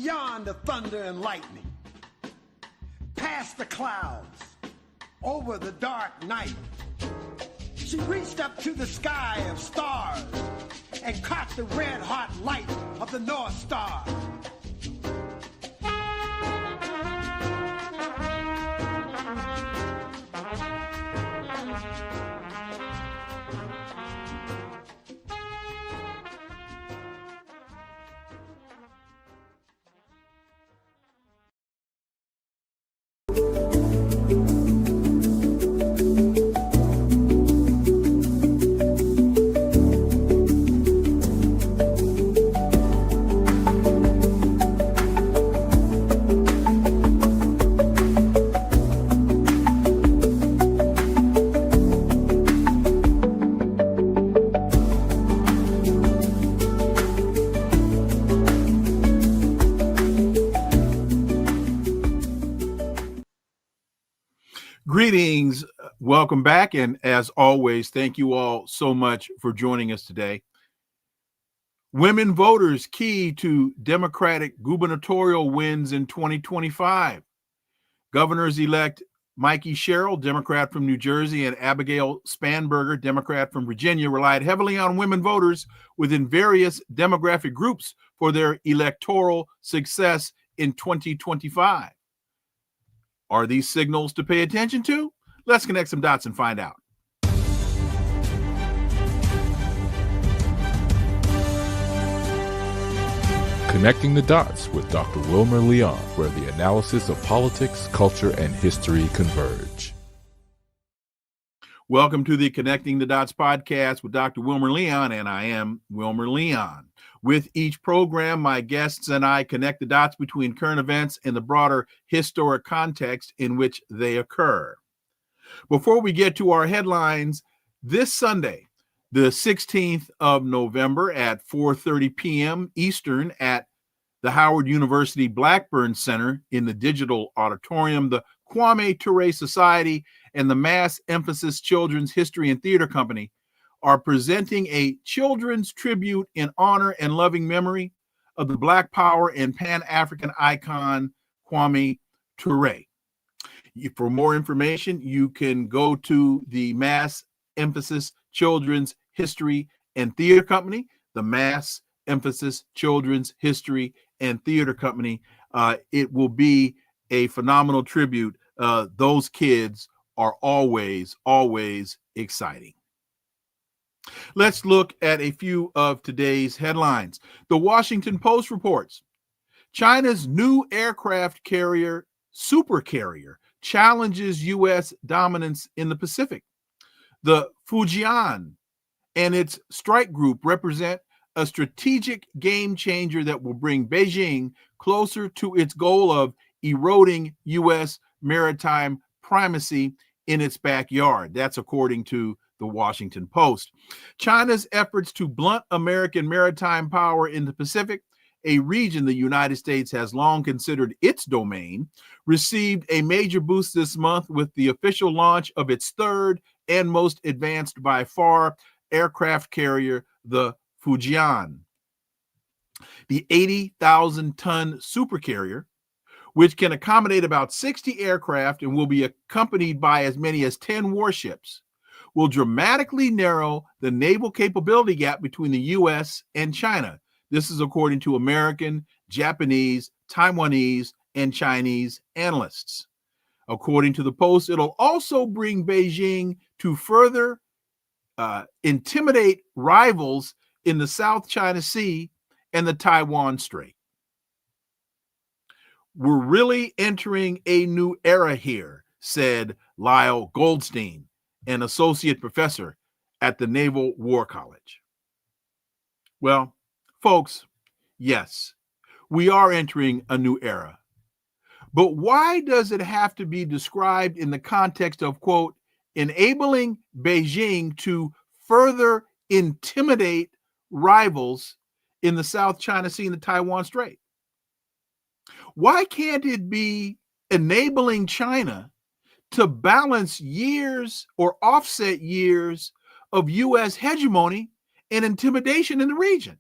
beyond the thunder and lightning, past the clouds, over the dark night. She reached up to the sky of stars and caught the red-hot light of the North Star. Greetings, welcome back, and as always, thank you all so much for joining us today. Women voters key to Democratic gubernatorial wins in 2025. Governors-elect Mikey Sherrill, Democrat from New Jersey, and Abigail Spanberger, Democrat from Virginia, relied heavily on women voters within various demographic groups for their electoral success in 2025. Are these signals to pay attention to? Let's connect some dots and find out. Connecting the Dots with Dr. Wilmer Leon, where the analysis of politics, culture, and history converge. Welcome to the Connecting the Dots podcast with Dr. Wilmer Leon, and I am Wilmer Leon. With each program, my guests and I connect the dots between current events and the broader historic context in which they occur. Before we get to our headlines, this Sunday, the 16th of November at 4:30 p.m. Eastern at the Howard University Blackburn Center in the Digital Auditorium, the Kwame Ture Society and the Mass Emphasis Children's History and Theater Company are presenting a children's tribute in honor and loving memory of the Black Power and Pan-African icon Kwame Ture. For more information, you can go to the Mass Emphasis Children's History and Theater Company, the Mass Emphasis Children's History and Theater Company. It will be a phenomenal tribute. Those kids are always exciting. Let's look at a few of today's headlines. The Washington Post reports China's new aircraft carrier, supercarrier, challenges U.S. dominance in the Pacific. The Fujian and its strike group represent a strategic game changer that will bring Beijing closer to its goal of eroding U.S. maritime primacy in its backyard. That's according to the Washington Post. China's efforts to blunt American maritime power in the Pacific, a region the United States has long considered its domain, received a major boost this month with the official launch of its third and most advanced by far aircraft carrier, the Fujian. The 80,000-ton supercarrier, which can accommodate about 60 aircraft and will be accompanied by as many as 10 warships, will dramatically narrow the naval capability gap between the U.S. and China. This is according to American, Japanese, Taiwanese, and Chinese analysts. According to the Post, it'll also bring Beijing to further intimidate rivals in the South China Sea and the Taiwan Strait. We're really entering a new era here, said Lyle Goldstein, an associate professor at the Naval War College. Well, folks, yes, we are entering a new era. But why does it have to be described in the context of, quote, enabling Beijing to further intimidate rivals in the South China Sea and the Taiwan Strait? Why can't it be enabling China to balance years or offset years of U.S. hegemony and intimidation in the region?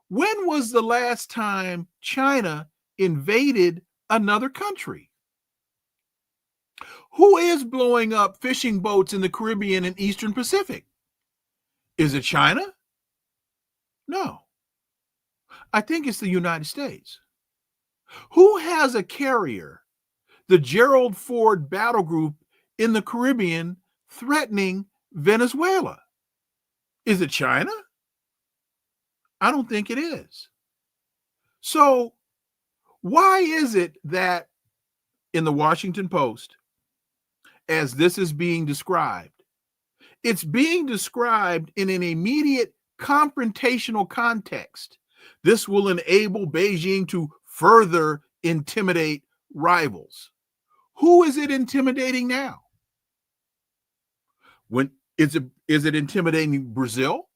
When was the last time China invaded another country? Who is blowing up fishing boats in the Caribbean and Eastern Pacific? Is it China? No. I think it's the United States. Who has a carrier, the Gerald Ford battle group in the Caribbean, threatening Venezuela? Is it China? I don't think it is. So why is it that in the Washington Post, as this is being described, it's being described in an immediate confrontational context? This will enable Beijing to further intimidate rivals. Who is it intimidating now? When is it intimidating Brazil?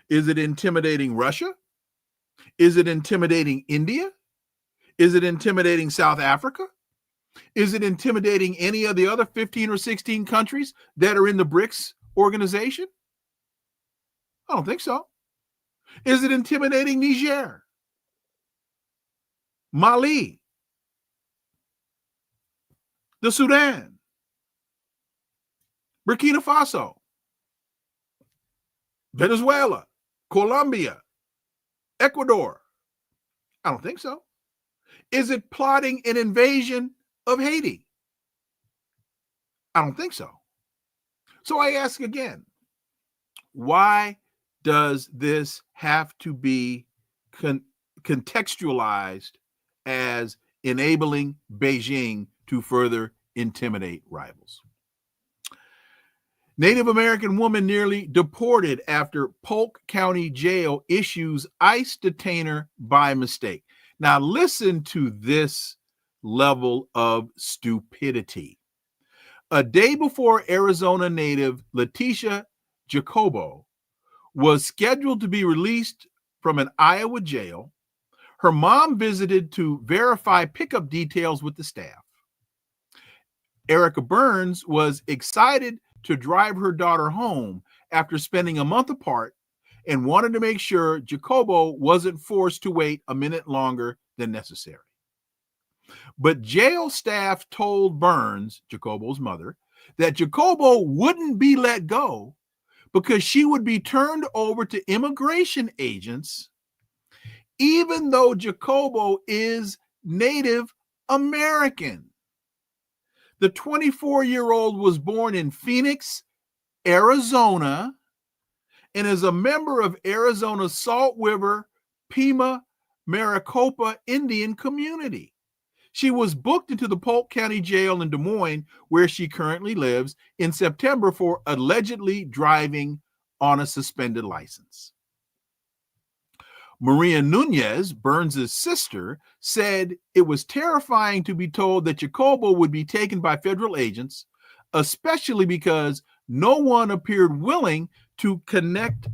Is it intimidating Russia? Is it intimidating India? Is it intimidating South Africa? Is it intimidating any of the other 15 or 16 countries that are in the BRICS organization? I don't think so. Is it intimidating Niger, Mali, the Sudan, Burkina Faso, Venezuela, Colombia, Ecuador? I don't think so. Is it plotting an invasion of Haiti? I don't think so. So I ask again, why does this have to be contextualized as enabling Beijing to further intimidate rivals? Native American woman nearly deported after Polk County Jail issues ICE detainer by mistake. Now listen to this level of stupidity. A day before Arizona native Leticia Jacobo was scheduled to be released from an Iowa jail, her mom visited to verify pickup details with the staff. Erica Burns was excited to drive her daughter home after spending a month apart and wanted to make sure Jacobo wasn't forced to wait a minute longer than necessary. But jail staff told Burns, Jacobo's mother, that Jacobo wouldn't be let go because she would be turned over to immigration agents, even though Jacobo is Native American. The 24-year-old was born in Phoenix, Arizona, and is a member of Arizona's Salt River Pima Maricopa Indian community. She was booked into the Polk County Jail in Des Moines, where she currently lives, in September for allegedly driving on a suspended license. Maria Nunez, Burns' sister, said it was terrifying to be told that Jacobo would be taken by federal agents, especially because no one appeared willing to correct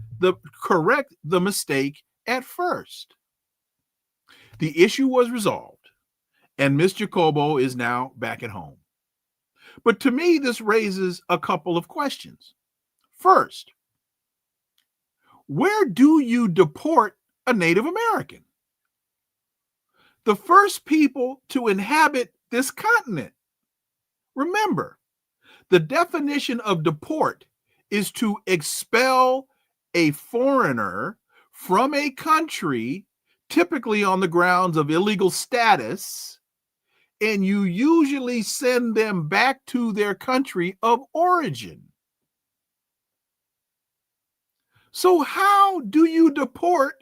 the mistake at first. The issue was resolved, and Miss Jacobo is now back at home. But to me, this raises a couple of questions. First, where do you deport a Native American? The first people to inhabit this continent. Remember, the definition of deport is to expel a foreigner from a country, typically on the grounds of illegal status, and you usually send them back to their country of origin. So how do you deport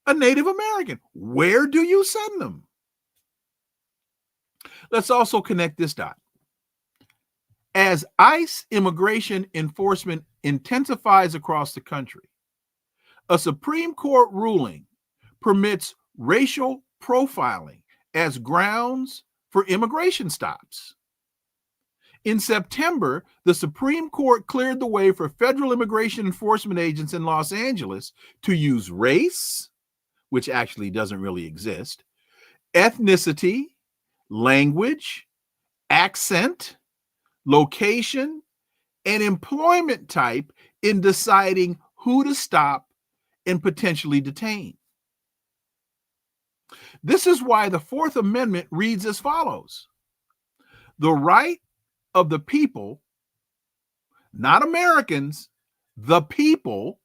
a Native American? Where do you send them? Let's also connect this dot. As ICE immigration enforcement intensifies across the country, a Supreme Court ruling permits racial profiling as grounds for immigration stops. In September, the Supreme Court cleared the way for federal immigration enforcement agents in Los Angeles to use race, which actually doesn't really exist, ethnicity, language, accent, location, and employment type in deciding who to stop and potentially detain. This is why the Fourth Amendment reads as follows: the right of the people, not Americans, the people,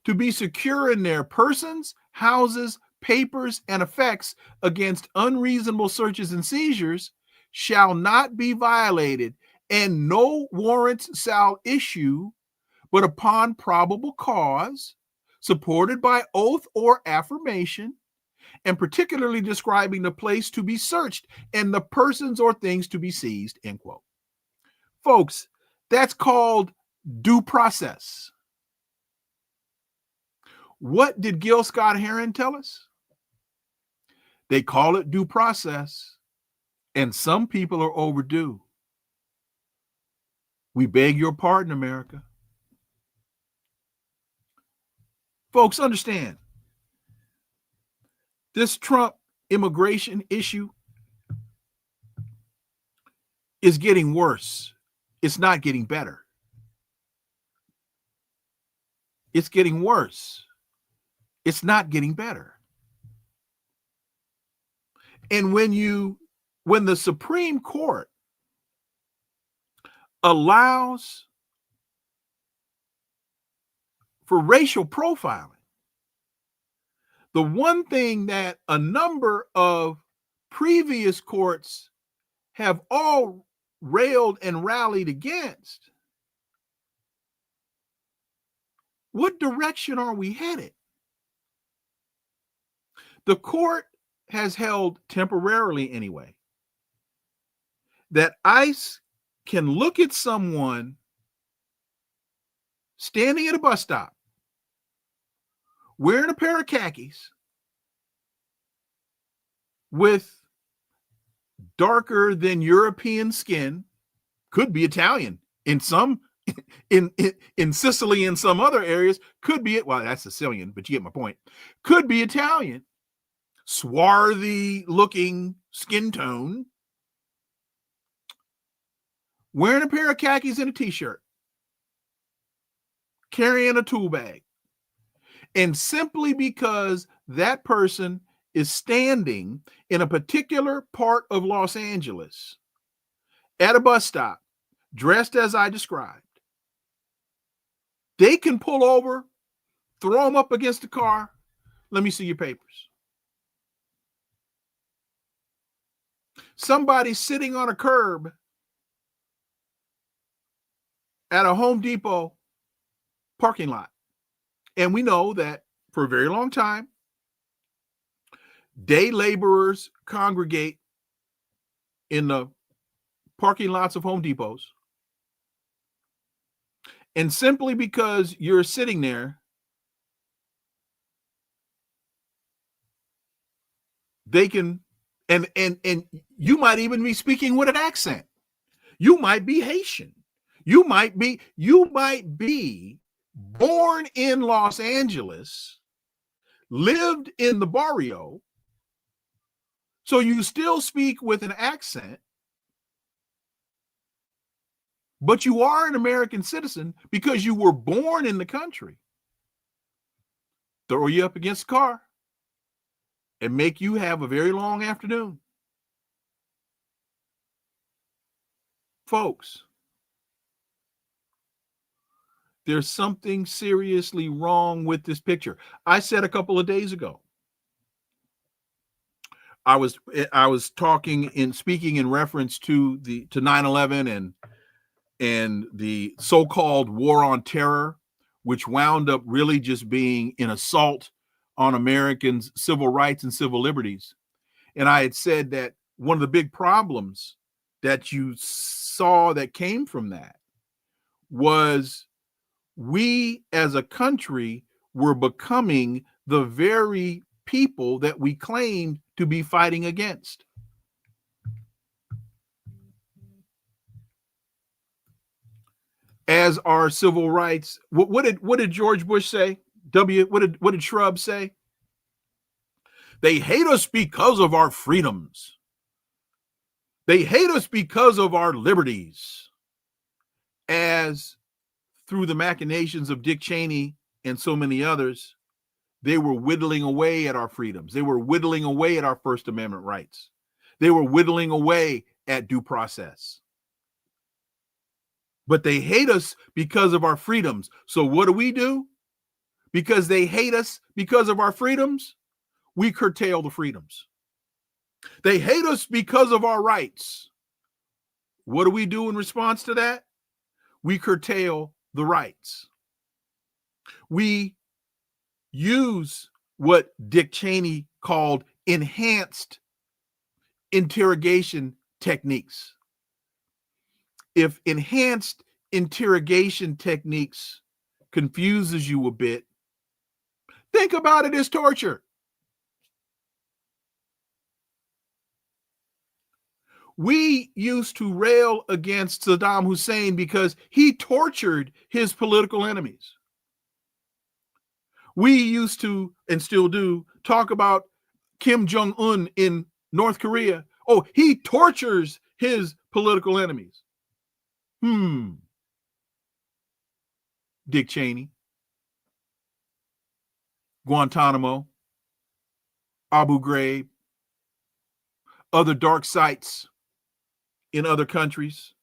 to be secure in their persons, houses, papers, and effects against unreasonable searches and seizures shall not be violated, and no warrants shall issue but upon probable cause, supported by oath or affirmation, and particularly describing the place to be searched and the persons or things to be seized, end quote. Folks, that's called due process. What did Gil Scott-Heron tell us? They call it due process, and some people are overdue. We beg your pardon, America. Folks, understand, this Trump immigration issue is getting worse. It's not getting better. It's getting worse. It's not getting better. And when the Supreme Court allows for racial profiling, the one thing that a number of previous courts have all railed and rallied against, what direction are we headed? The court has held, temporarily anyway, that ICE can look at someone standing at a bus stop wearing a pair of khakis with darker than European skin, could be Italian in some, in Sicily and some other areas, could be it. Well, that's Sicilian, but you get my point. Could be Italian, swarthy looking skin tone, wearing a pair of khakis and a t-shirt, carrying a tool bag. And simply because that person is standing in a particular part of Los Angeles at a bus stop, dressed as I described, they can pull over, throw them up against the car. Let me see your papers. Somebody sitting on a curb at a Home Depot parking lot. And we know that for a very long time, day laborers congregate in the parking lots of Home Depots. And simply because you're sitting there, they can, and you might even be speaking with an accent. You might be Haitian. You might be born in Los Angeles, lived in the barrio, so you still speak with an accent, but you are an American citizen because you were born in the country. Throw you up against a car and make you have a very long afternoon. Folks, there's something seriously wrong with this picture. I said a couple of days ago, I was talking and speaking in reference to 9/11 and the so-called war on terror, which wound up really just being an assault on Americans' civil rights and civil liberties. And I had said that one of the big problems that you saw that came from that was we as a country were becoming the very people that we claimed to be fighting against. As our civil rights, what did George Bush say? What did Shrub say? They hate us because of our freedoms. They hate us because of our liberties. As through the machinations of Dick Cheney and so many others, they were whittling away at our freedoms. They were whittling away at our First Amendment rights. They were whittling away at due process. But they hate us because of our freedoms. So what do? Because they hate us because of our freedoms, we curtail the freedoms. They hate us because of our rights. What do we do in response to that? We curtail the rights. We use what Dick Cheney called enhanced interrogation techniques. If enhanced interrogation techniques confuses you a bit, think about it as torture. We used to rail against Saddam Hussein because he tortured his political enemies. We used to, and still do, talk about Kim Jong-un in North Korea. Oh, he tortures his political enemies. Dick Cheney, Guantanamo, Abu Ghraib, other dark sites in other countries,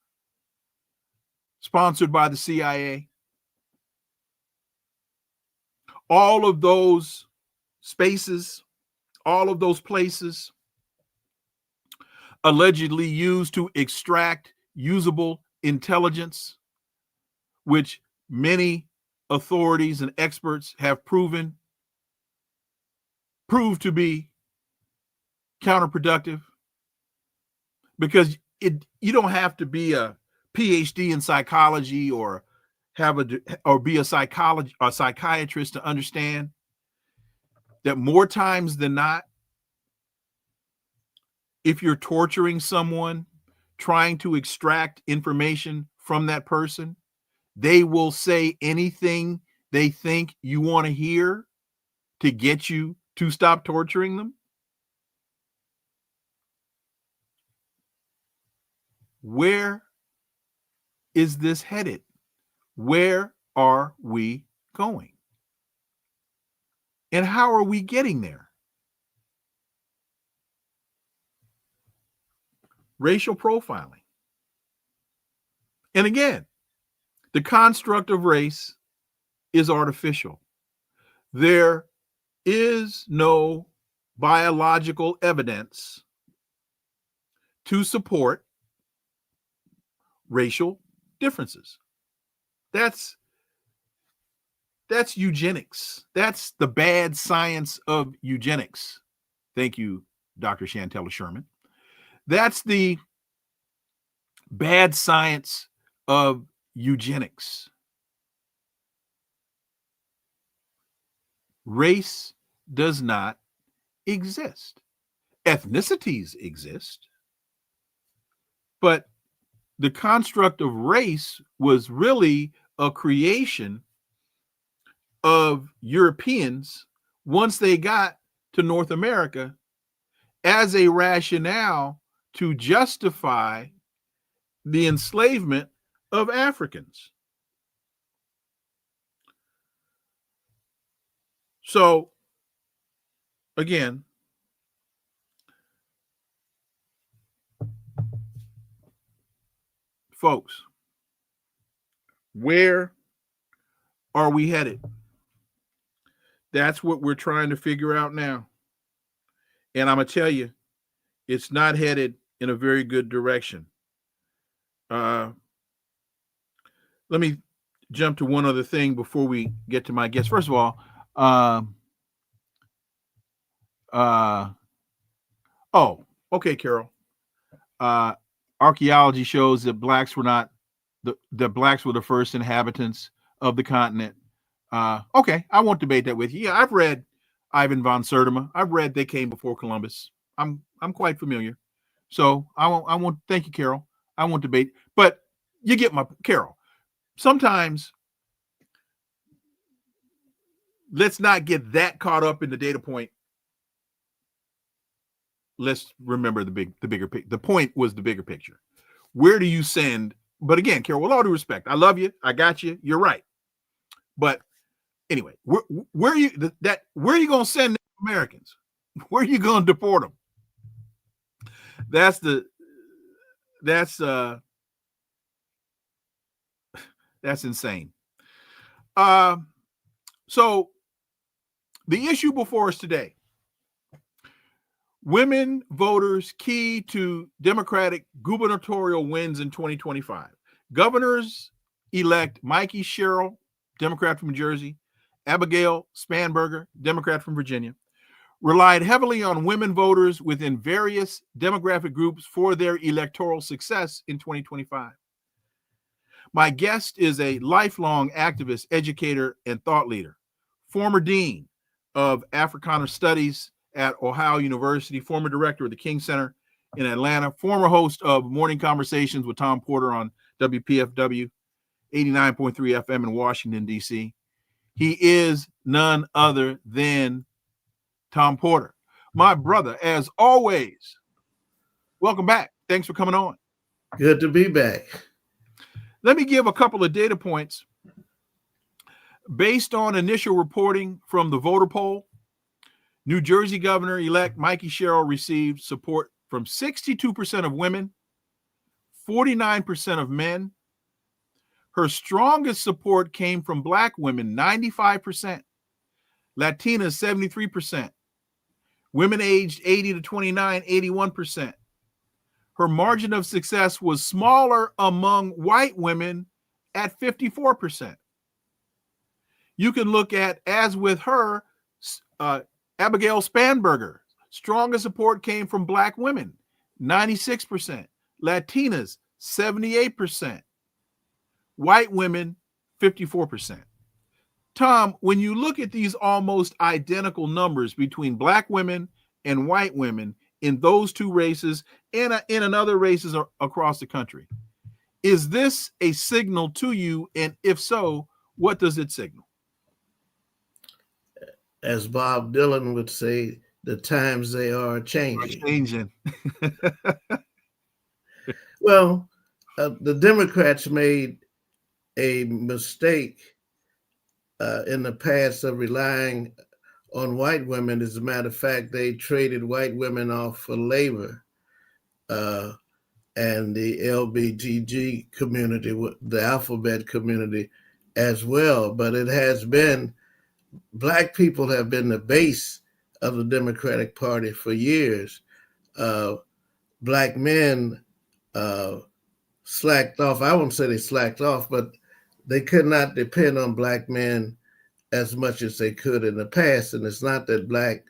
sponsored by the CIA. All of those spaces, all of those places allegedly used to extract usable intelligence, which many authorities and experts have proved to be counterproductive, because you don't have to be a PhD in psychology or be a psychiatrist to understand that more times than not, if you're torturing someone, trying to extract information from that person, they will say anything they think you want to hear to get you to stop torturing them. Where is this headed? Where are we going? And how are we getting there? Racial profiling. And again, the construct of race is artificial. There is no biological evidence to support racial differences. That's eugenics. That's the bad science of eugenics. Thank you, Dr. Chantella Sherman. That's the bad science of eugenics. Race does not exist. Ethnicities exist, but the construct of race was really a creation of Europeans once they got to North America as a rationale to justify the enslavement of Africans. So, again, folks, where are we headed? That's what we're trying to figure out now. And I'm going to tell you, it's not headed in a very good direction. Let me jump to one other thing before we get to my guest. First of all, okay, Carol. Archaeology shows that blacks were the first inhabitants of the continent. Okay, I won't debate that with you. Yeah, I've read Ivan von Sertima. I've read They Came Before Columbus. I'm quite familiar. So I won't. Thank you, Carol. I won't debate. But you get my Carol. Sometimes let's not get that caught up in the data point. Let's remember the bigger picture. The point was the bigger picture. Where do you send? But again, Carol, with all due respect, I love you. I got you. You're right. But Anyway, where are you going to send Americans? Where are you going to deport them? That's insane. So the issue before us today: women voters key to Democratic gubernatorial wins in 2025. Governors-elect Mikey Sherrill, Democrat from New Jersey, Abigail Spanberger, Democrat from Virginia, relied heavily on women voters within various demographic groups for their electoral success in 2025. My guest is a lifelong activist, educator, and thought leader, former dean of Africana Studies at Ohio University, former director of the King Center in Atlanta, former host of Morning Conversations with Tom Porter on WPFW 89.3 FM in Washington, D.C. He is none other than Tom Porter. My brother, as always, welcome back. Thanks for coming on. Good to be back. Let me give a couple of data points. Based on initial reporting from the voter poll, New Jersey Governor-elect Mikey Sherrill received support from 62% of women, 49% of men. Her strongest support came from Black women, 95%, Latinas, 73%, women aged 80 to 29, 81%. Her margin of success was smaller among white women at 54%. You can look at, as with her, Abigail Spanberger, strongest support came from Black women, 96%, Latinas, 78%, white women, 54%. Tom, when you look at these almost identical numbers between Black women and white women in those two races and in another races across the country, is this a signal to you? And if so, what does it signal? As Bob Dylan would say, the times they are changing. Well, the Democrats made a mistake in the past of relying on white women. As a matter of fact, they traded white women off for labor, and the LBGT community, the alphabet community as well. But it has been, Black people have been the base of the Democratic Party for years. Black men slacked off. I won't say they slacked off, but they could not depend on Black men as much as they could in the past. And it's not that Black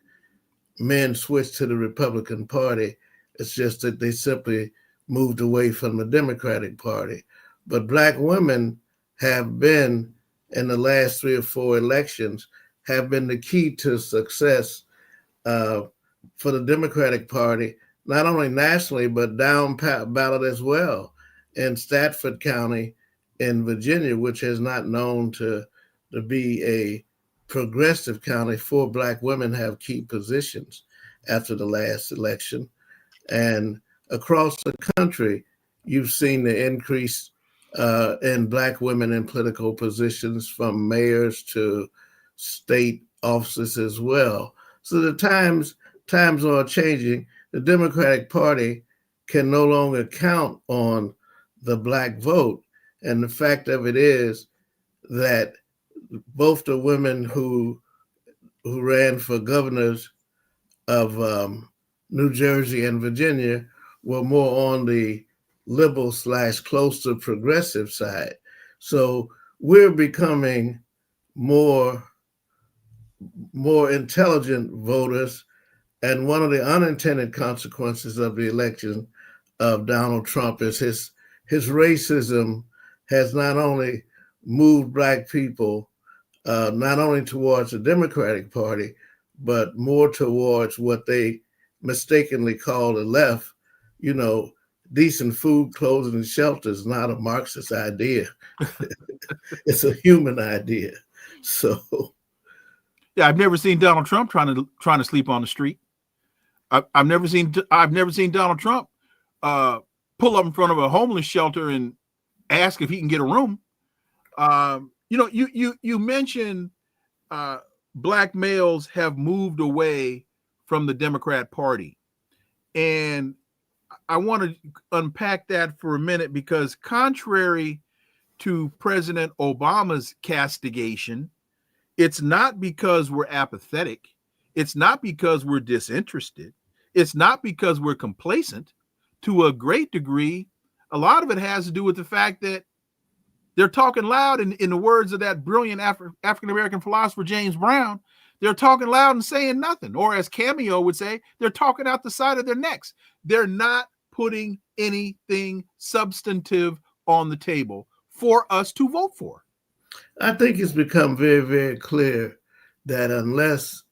men switched to the Republican Party. It's just that they simply moved away from the Democratic Party. But Black women have been, in the last 3 or 4 elections, have been the key to success for the Democratic Party, not only nationally, but down ballot as well. In Stafford County in Virginia, which is not known to be a progressive county, 4 Black women have key positions after the last election. And across the country, you've seen the increase in Black women in political positions, from mayors to state offices as well. So the times are changing. The Democratic Party can no longer count on the Black vote. And the fact of it is that both the women who ran for governors of New Jersey and Virginia were more on the liberal / close to progressive side. So we're becoming more intelligent voters. And one of the unintended consequences of the election of Donald Trump is his racism has not only moved Black people not only towards the Democratic Party, but more towards what they mistakenly call the left. You know, decent food, clothing, and shelter is not a Marxist idea. It's a human idea. So, yeah, I've never seen Donald Trump trying to sleep on the street. I've never seen Donald Trump pull up in front of a homeless shelter and ask if he can get a room. You mentioned black males have moved away from the Democrat Party. And I want to unpack that for a minute, because contrary to President Obama's castigation, it's not because we're apathetic. It's not because we're disinterested. It's not because we're complacent. To a great degree, a lot of it has to do with the fact that they're talking loud, in the words of that brilliant African-American philosopher, James Brown, they're talking loud and saying nothing. Or as Cameo would say, they're talking out the side of their necks. They're not putting anything substantive on the table for us to vote for. I think it's become very, very clear that unless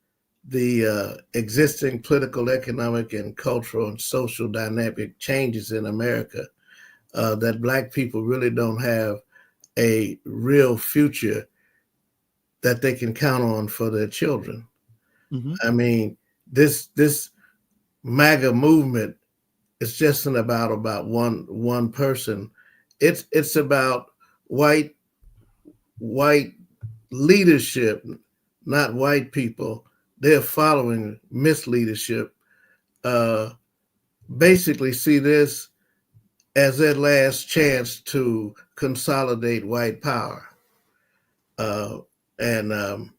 the existing political, economic, and cultural and social dynamic changes in America, that Black people really don't have a real future that they can count on for their children. Mm-hmm. I mean, this MAGA movement is just about one person. It's about white leadership, not white people. They're following misleadership. Basically, see this as their last chance to consolidate white power. And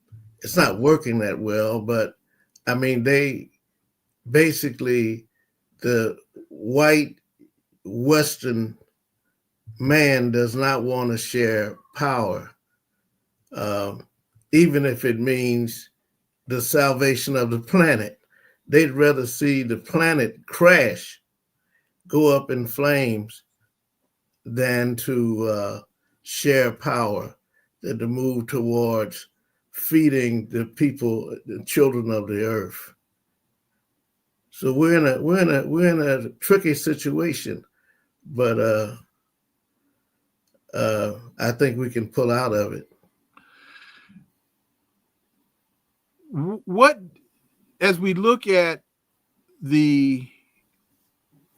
it's not working that well, but I mean, they basically, the white Western man does not want to share power, even if it means the salvation of the planet. They'd rather see the planet crash, go up in flames, than to share power, than to move towards feeding the people, the children of the earth. So we're in a tricky situation, but I think we can pull out of it. What, as we look at the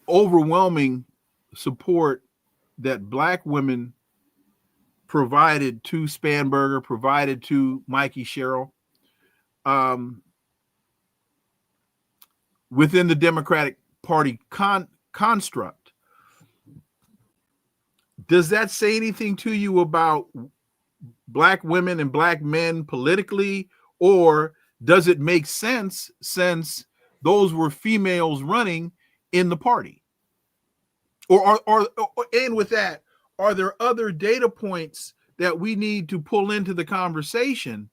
overwhelming support that Black women provided to Spanberger, provided to Mikey Sherrill, within the Democratic Party construct, does that say anything to you about Black women and Black men politically, or does it make sense since those were females running in the party? Or and with that, are there other data points that we need to pull into the conversation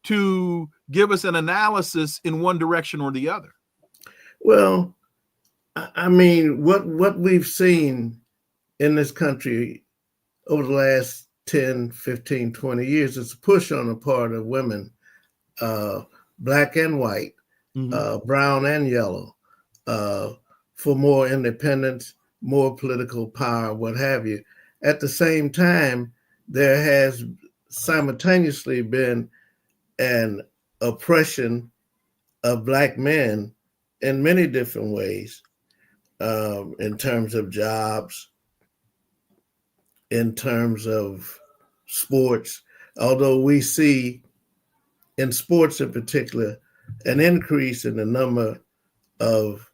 to give us an analysis in one direction or the other? Well, I mean, what we've seen in this country over the last 10, 15, 20 years is a push on the part of women, Black and white, mm-hmm. Brown and yellow, for more independence, more political power, what have you. At the same time, there has simultaneously been an oppression of Black men in many different ways, in terms of jobs, in terms of sports, although we see in sports in particular an increase in the number of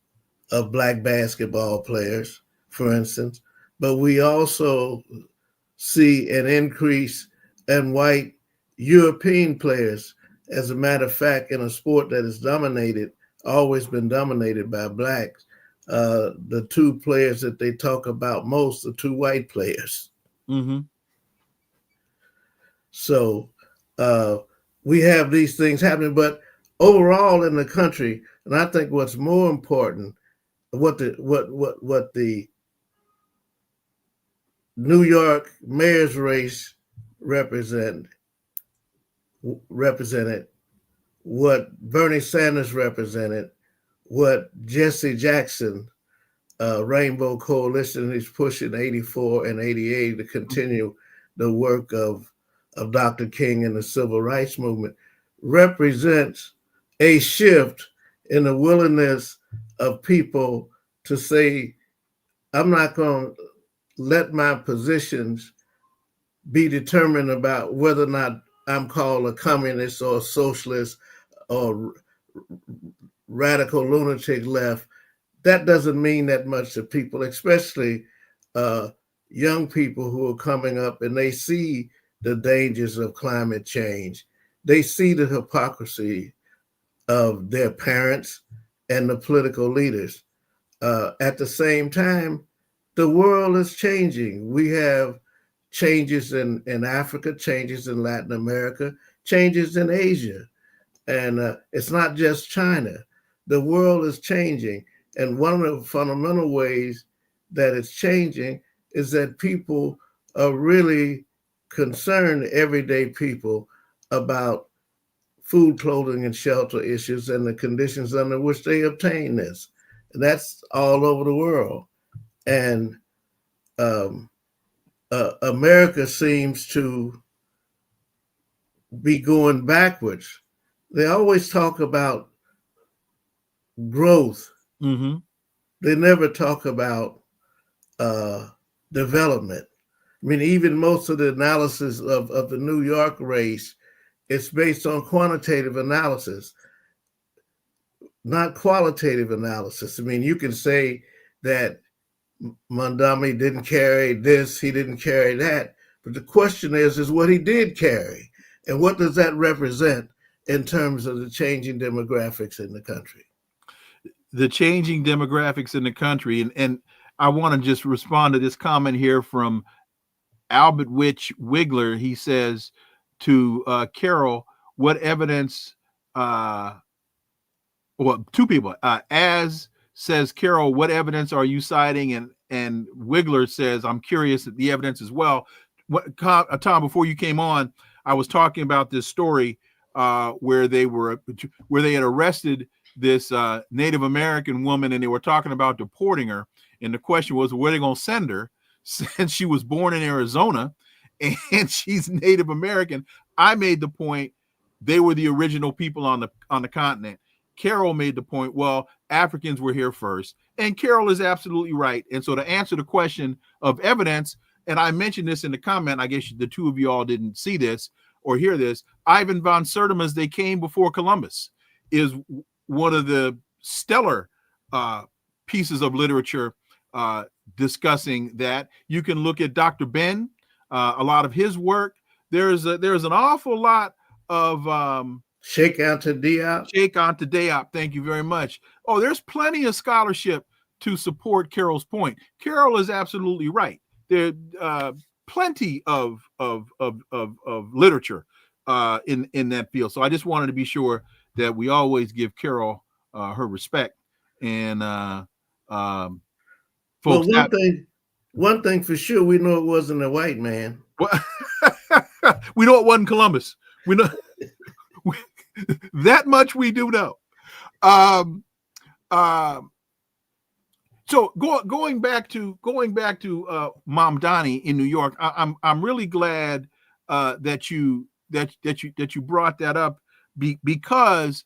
Black basketball players, for instance, but we also see an increase in white European players. As a matter of fact, in a sport that is always been dominated by Blacks, the two players that they talk about most are two white players. Mm-hmm. So we have these things happening, but overall in the country, and I think what's more important, what the New York mayor's race represented, what Bernie Sanders represented, what Jesse Jackson, Rainbow Coalition, is pushing 84 and 88 to continue the work of Dr. King and the Civil Rights Movement, represents a shift in the willingness of people to say, I'm not going to let my positions be determined about whether or not I'm called a communist or a socialist or radical lunatic left, that doesn't mean that much to people, especially young people who are coming up and they see the dangers of climate change. They see the hypocrisy of their parents and the political leaders. At the same time, the world is changing. We have changes in Africa, changes in Latin America, changes in Asia. And it's not just China. The world is changing. And one of the fundamental ways that it's changing is that people are really concerned, everyday people, about food, clothing, and shelter issues and the conditions under which they obtain this. And that's all over the world. And America seems to be going backwards. They always talk about growth. Mm-hmm. They never talk about development. I mean, even most of the analysis of the New York race, it's based on quantitative analysis, not qualitative analysis. I mean, you can say that Montgomery didn't carry this, he didn't carry that, but the question is what he did carry, and what does that represent in terms of the changing demographics in the country? The changing demographics in the country, and I want to just respond to this comment here from Albert Wiggler. He says to Carol, what evidence, well, two people, as says, Carol, what evidence are you citing? And Wiggler says, I'm curious at the evidence as well. Tom, before you came on, I was talking about this story where they had arrested this Native American woman, and they were talking about deporting her. And the question was, where are they going to send her since she was born in Arizona and she's Native American? I made the point they were the original people on the continent. Carol made the point, well, Africans were here first. And Carol is absolutely right. And so to answer the question of evidence, and I mentioned this in the comment, I guess the two of you all didn't see this or hear this, Ivan von Sertima's They Came Before Columbus is one of the stellar pieces of literature discussing that. You can look at Dr. Ben, a lot of his work. There's an awful lot of Sheikh Anta Diop. Thank you very much. Oh, there's plenty of scholarship to support Carol's point. Carol is absolutely right. There plenty of literature in that field. So I just wanted to be sure that we always give Carol her respect. And folks, well, one thing for sure, we know it wasn't a white man. We know it wasn't Columbus. We know that much. We do know. So going back to Mamdani in New York, I'm really glad that you brought that up because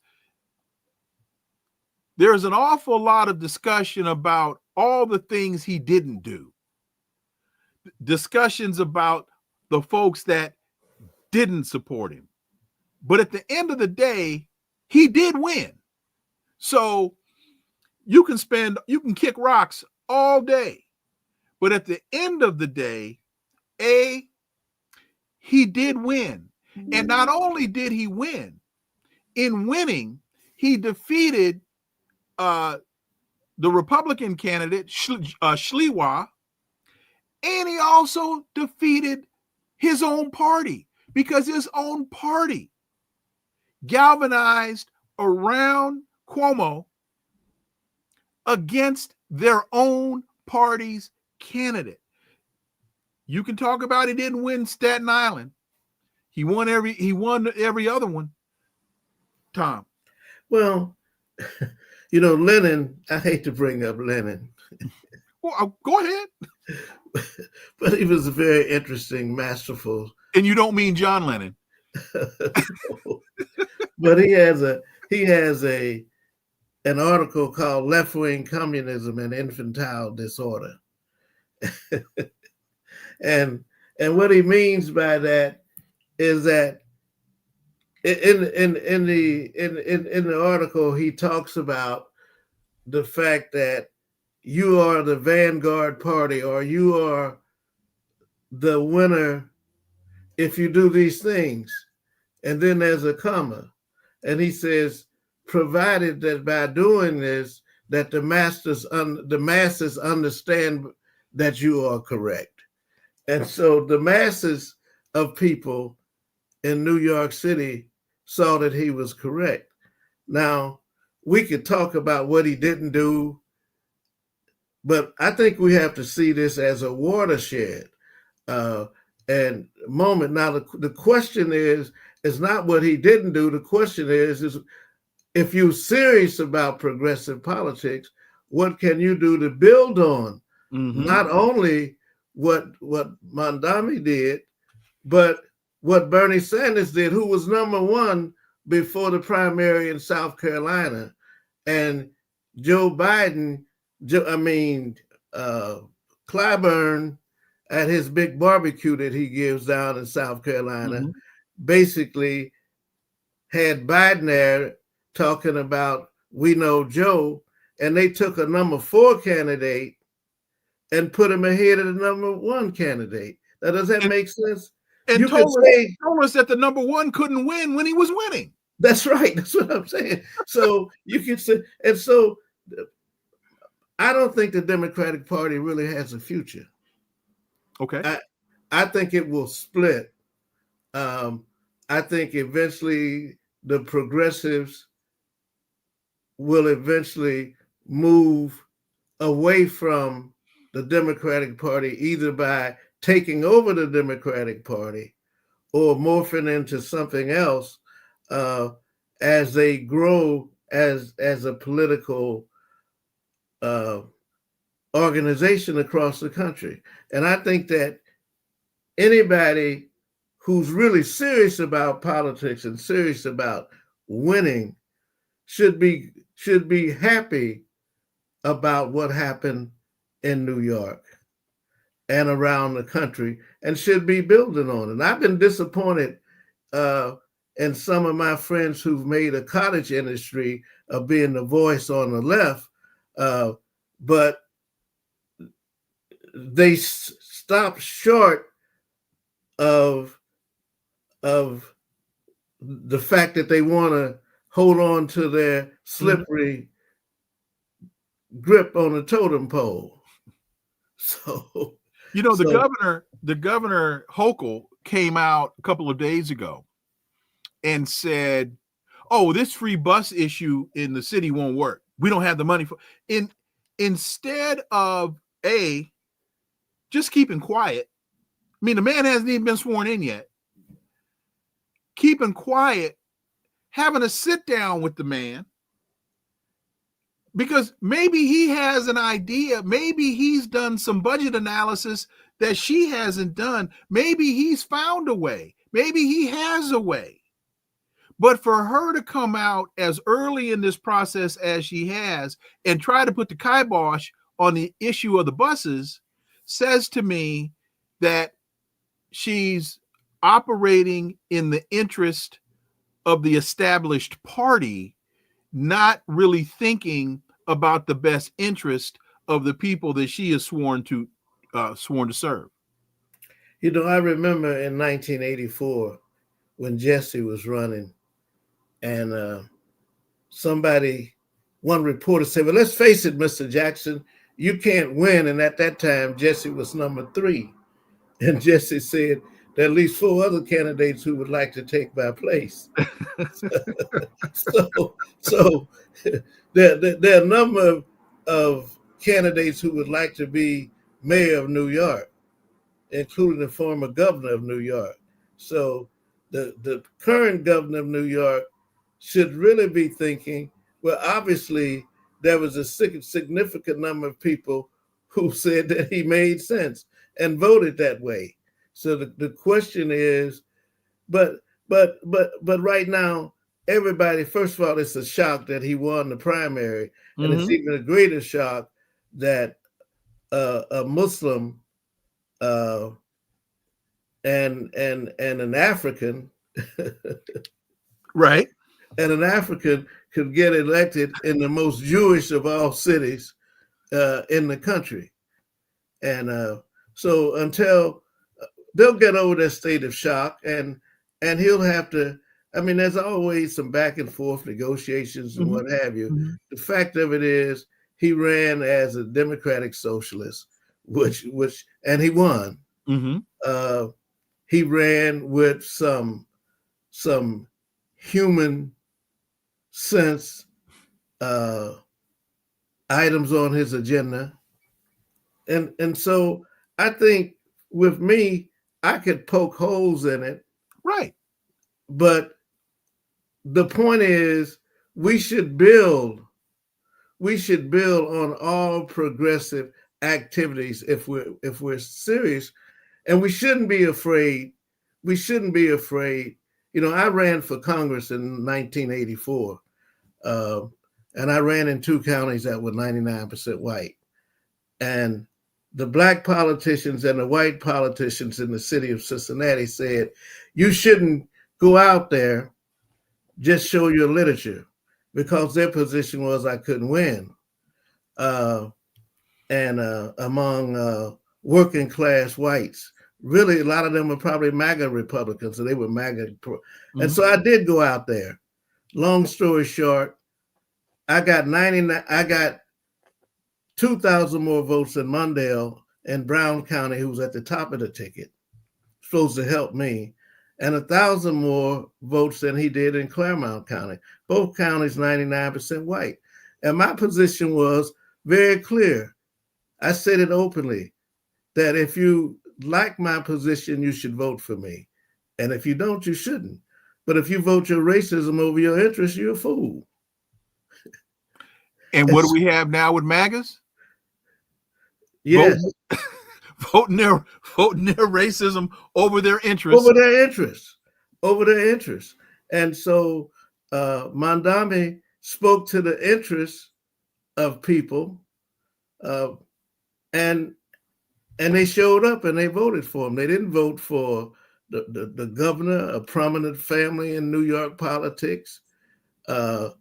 there's an awful lot of discussion about all the things he didn't do. Discussions about the folks that didn't support him. But at the end of the day, he did win. So you can kick rocks all day. But at the end of the day, he did win. And not only did he win, in winning, he defeated the Republican candidate, Schlewa, and he also defeated his own party because his own party galvanized around Cuomo against their own party's candidate. You can talk about he didn't win Staten Island. He won every other one. Tom. Well, Lenin, I hate to bring up Lenin. Well, go ahead. But he was a very interesting, masterful. And you don't mean John Lennon. But he has an article called Left-Wing Communism and Infantile Disorder. And what he means by that is that In the article, he talks about the fact that you are the vanguard party, or you are the winner if you do these things. And then there's a comma. And he says, provided that by doing this, that the masses understand that you are correct. And so the masses of people in New York City saw that he was correct. Now, we could talk about what he didn't do, but I think we have to see this as a watershed and moment. Now, the question is not what he didn't do. The question is if you're serious about progressive politics, what can you do to build on not only what Mondami did, but what Bernie Sanders did, who was number one before the primary in South Carolina, and Joe Biden, Clyburn at his big barbecue that he gives down in South Carolina, basically had Biden there talking about we know Joe, and they took a number 4 candidate and put him ahead of the number 1 candidate. Now, does that make sense? And you told us that the number 1 couldn't win when he was winning. That's right. That's what I'm saying. So you can say, and so I don't think the Democratic Party really has a future. Okay. I think it will split. I think eventually the progressives will eventually move away from the Democratic Party, either by taking over the Democratic Party or morphing into something else as they grow as a political organization across the country. And I think that anybody who's really serious about politics and serious about winning should be happy about what happened in New York and around the country, and should be building on it. And I've been disappointed in some of my friends who've made a cottage industry of being the voice on the left, but they stop short of the fact that they want to hold on to their slippery grip on the totem pole. So, the governor Hochul came out a couple of days ago and said, "Oh, this free bus issue in the city won't work. We don't have the money for." Instead of just keeping quiet. I mean, the man hasn't even been sworn in yet. Keeping quiet, having a sit down with the man, because maybe he has an idea. Maybe he's done some budget analysis that she hasn't done. Maybe he's found a way. Maybe he has a way. But for her to come out as early in this process as she has and try to put the kibosh on the issue of the buses says to me that she's operating in the interest of the established party, not really thinking about the best interest of the people that she is sworn to serve. You know, I remember in 1984 when Jesse was running, and one reporter said, "Well, let's face it, Mr. Jackson, you can't win." And at that time, Jesse was number 3. And Jesse said, "There are at least 4 other candidates who would like to take my place." so there are a number of candidates who would like to be mayor of New York, including the former governor of New York. So the current governor of New York should really be thinking, well, obviously there was a significant number of people who said that he made sense and voted that way. So the question is, but right now, everybody, first of all, it's a shock that he won the primary. And it's even a greater shock that a Muslim and an African Right. And an African could get elected in the most Jewish of all cities in the country. And so until they'll get over that state of shock, and he'll have to. I mean, there's always some back and forth negotiations and what have you. The fact of it is, he ran as a democratic socialist, which and he won. He ran with some human sense items on his agenda, and so I think with me, I could poke holes in it. Right. But the point is, we should build on all progressive activities if we're serious, and we shouldn't be afraid. We shouldn't be afraid. You know, I ran for Congress in 1984, and I ran in 2 counties that were 99% white. And the black politicians and the white politicians in the city of Cincinnati said, you shouldn't go out there, just show your literature, because their position was I couldn't win. And among working class whites, really a lot of them were probably MAGA Republicans, so they were MAGA. And so I did go out there. Long story short, I got 2,000 more votes than Mondale in Brown County, who was at the top of the ticket, supposed to help me, and 1,000 more votes than he did in Claremont County. Both counties 99% white. And my position was very clear. I said it openly, that if you like my position, you should vote for me. And if you don't, you shouldn't. But if you vote your racism over your interests, you're a fool. And what do we have now with MAGAs? Yes. Voting their racism over their interests. Over their interests. And so Mondami spoke to the interests of people, and they showed up and they voted for him. They didn't vote for the governor, a prominent family in New York politics, the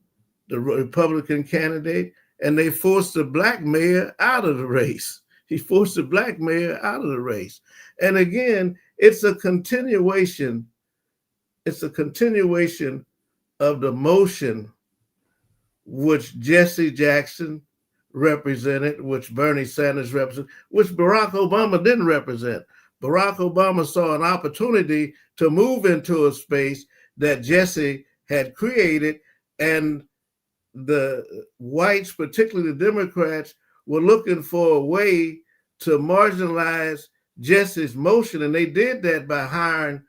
Republican candidate, and they forced the black mayor out of the race. He forced the black mayor out of the race. And again, it's a continuation. It's a continuation of the motion which Jesse Jackson represented, which Bernie Sanders represented, which Barack Obama didn't represent. Barack Obama saw an opportunity to move into a space that Jesse had created, and the whites, particularly the Democrats, were looking for a way to marginalize Jesse's motion, and they did that by hiring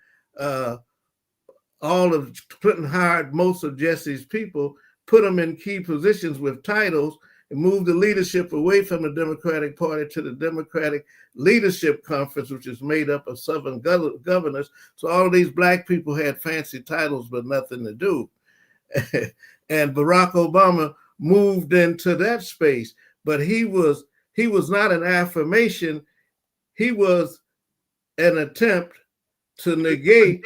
Clinton hired most of Jesse's people, put them in key positions with titles, and moved the leadership away from the Democratic Party to the Democratic Leadership Conference, which is made up of Southern governors. So all of these black people had fancy titles but nothing to do. And Barack Obama moved into that space, but he was not an affirmation. He was an attempt to negate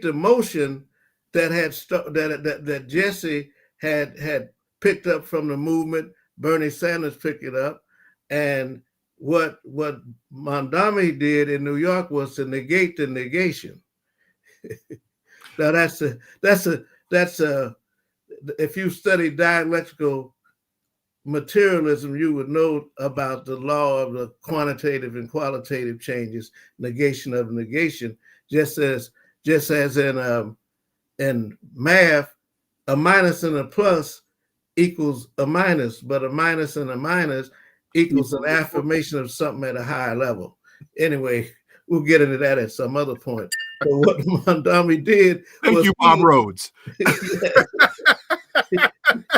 the motion that that Jesse had picked up from the movement. Bernie Sanders picked it up, and what Mondami did in New York was to negate the negation. Now that's if you study dialectical materialism, you would know about the law of the quantitative and qualitative changes, negation of negation. Just as in math, a minus and a plus equals a minus, but a minus and a minus equals an affirmation of something at a higher level. Anyway, we'll get into that at some other point. But what Mondami did was Bob Rhodes.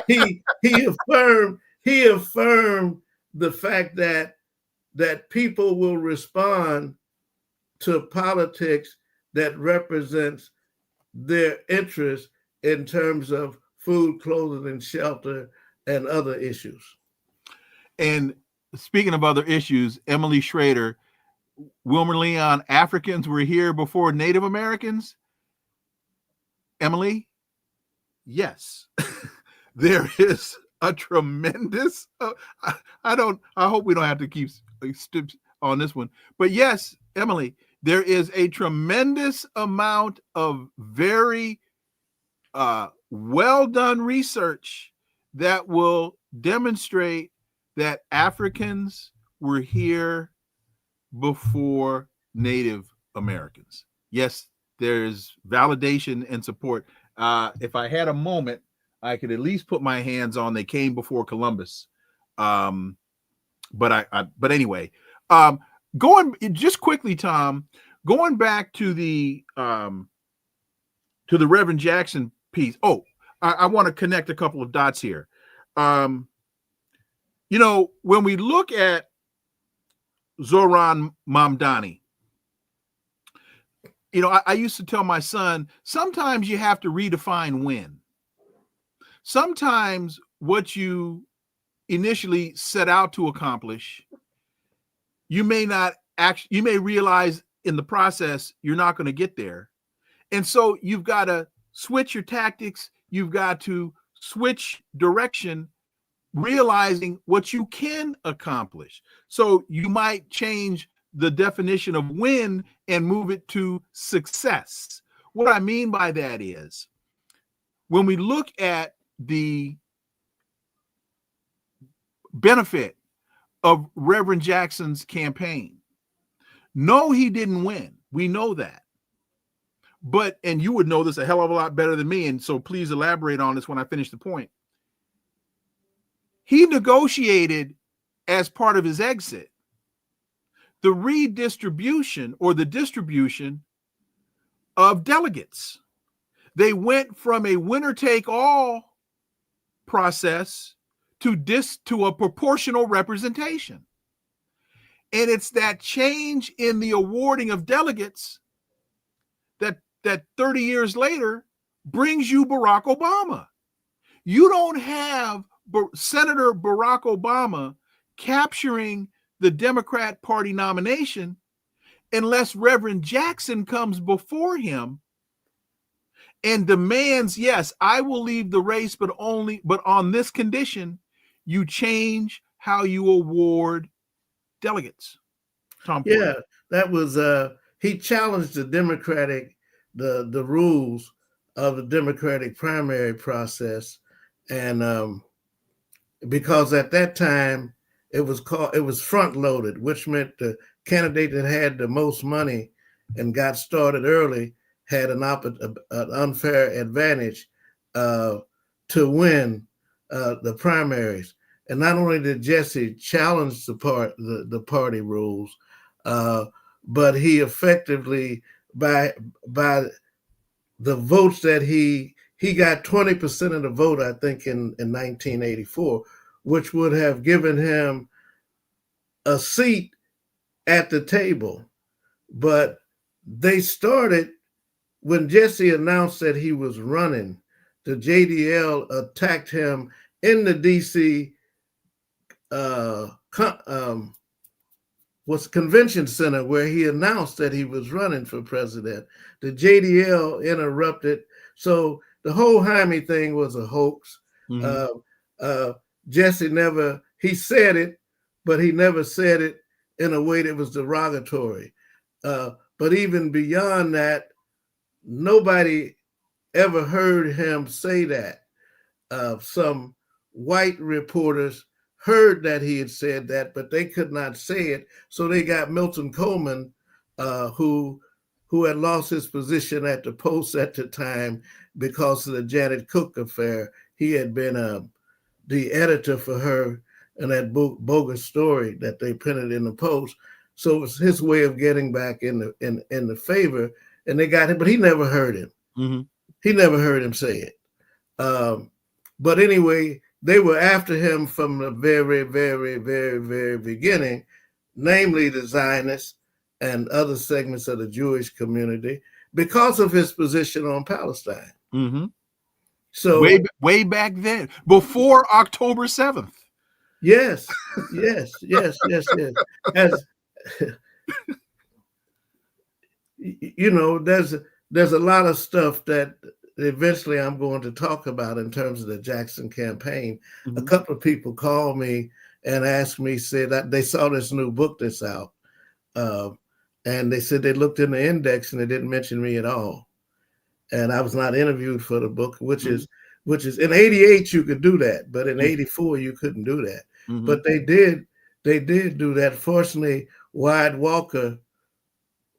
He affirmed the fact that people will respond to politics that represents their interests in terms of food, clothing, and shelter, and other issues. And speaking of other issues, Emily Schrader, Wilmer Leon, Africans were here before Native Americans? Emily, yes, there is a tremendous, I hope we don't have to keep on this one, but yes, Emily, there is a tremendous amount of very well done research that will demonstrate that Africans were here before Native Americans. Yes, there's validation and support. If I had a moment, I could at least put my hands on they came before Columbus. But anyway, going just quickly, Tom, going back to the Reverend Jackson piece. Oh, I want to connect a couple of dots here. When we look at Zoran Mamdani, I used to tell my son, sometimes you have to redefine win. Sometimes what you initially set out to accomplish, you may realize in the process, you're not going to get there. And so you've got to switch your tactics. You've got to switch direction, realizing what you can accomplish. So you might change the definition of win and move it to success. What I mean by that is when we look at the benefit of Reverend Jackson's campaign, no, he didn't win. We know that. But, and you would know this a hell of a lot better than me, and so please elaborate on this when I finish the point. He negotiated as part of his exit the redistribution or the distribution of delegates. They went from a winner-take-all process to a proportional representation. And it's that change in the awarding of delegates that 30 years later brings you Barack Obama. You don't have Senator Barack Obama capturing the Democrat Party nomination unless Reverend Jackson comes before him and demands, yes, I will leave the race, but on this condition, you change how you award delegates. Tom Porter. Yeah, that was he challenged the rules of the Democratic primary process, and because at that time it was front loaded, which meant the candidate that had the most money and got started early had an unfair advantage to win the primaries. And not only did Jesse challenge the party rules, but he effectively, by the votes that he got 20% of the vote, I think, in 1984, which would have given him a seat at the table. But they started, when Jesse announced that he was running, the JDL attacked him in the DC convention center where he announced that he was running for president. The JDL interrupted. So the whole Jaime thing was a hoax. Mm-hmm. Jesse he said it, but he never said it in a way that was derogatory. But even beyond that, nobody ever heard him say that. Some white reporters heard that he had said that, but they could not say it. So they got Milton Coleman, who had lost his position at the Post at the time because of the Janet Cook affair. He had been the editor for her in that bogus story that they printed in the Post. So it was his way of getting back in the favor, and they got him, but he never heard him. Mm-hmm. He never heard him say it. But anyway, they were after him from the very, very, very, very beginning, namely the Zionists and other segments of the Jewish community, because of his position on Palestine. Mm-hmm. So way back then, before October 7th. Yes. As you know, there's a lot of stuff that eventually I'm going to talk about in terms of the Jackson campaign. Mm-hmm. A couple of people called me and asked me, said that they saw this new book that's out. And they said they looked in the index and they didn't mention me at all. And I was not interviewed for the book, which is in 88 you could do that, but in 84 you couldn't do that. Mm-hmm. But they did do that. Fortunately, Wyatt Walker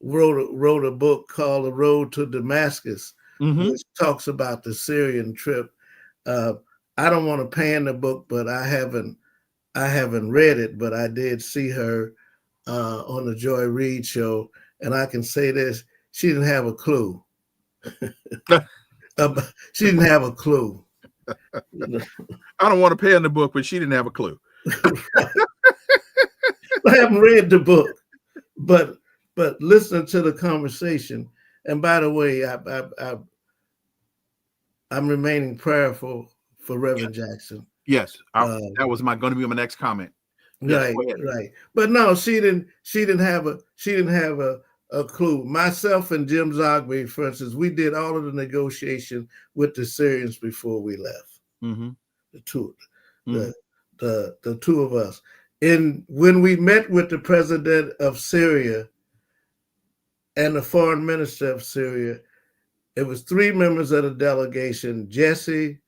wrote a book called The Road to Damascus, which talks about the Syrian trip. I don't want to pan the book, but I haven't read it, but I did see her on the Joy Reid show, and I can say this: she didn't have a clue. She didn't have a clue. I don't want to pan the book, but she didn't have a clue. I haven't read the book, but listen to the conversation. And by the way, I'm remaining prayerful for Reverend Jackson. Yes, that was going to be my next comment. Yes, right. But no, she didn't have a clue. Myself and Jim Zogby, for instance, we did all of the negotiation with the Syrians before we left. Mm-hmm. The two of us. When we met with the president of Syria and the foreign minister of Syria, it was 3 members of the delegation: Jesse,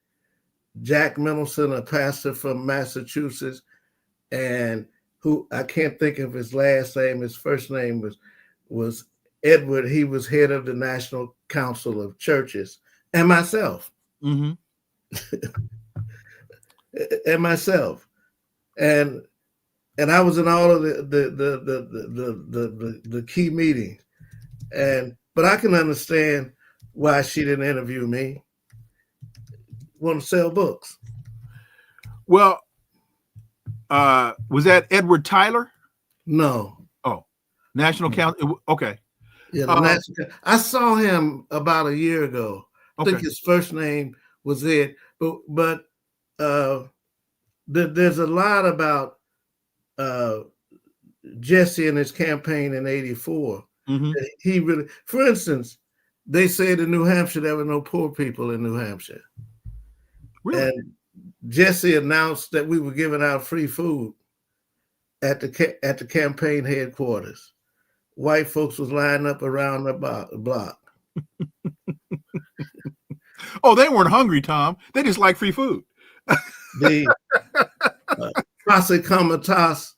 Jack Mendelson, a pastor from Massachusetts, and who I can't think of his last name. His first name was Edward. He was head of the National Council of Churches, and myself. Mm-hmm. And myself, and I was in all of the key meetings, but I can understand why she didn't interview me. Want to sell books? Well, was that Edward Tyler? No. Oh, National Council. Okay. Yeah, I saw him about a year ago. I think his first name was Ed, but there's a lot about Jesse and his campaign in '84. Mm-hmm. He really, for instance, they said in New Hampshire there were no poor people in New Hampshire. Really? And Jesse announced that we were giving out free food at the campaign headquarters. White folks was lining up around the block. Oh, they weren't hungry, Tom. They just like free food. The Posse Comitas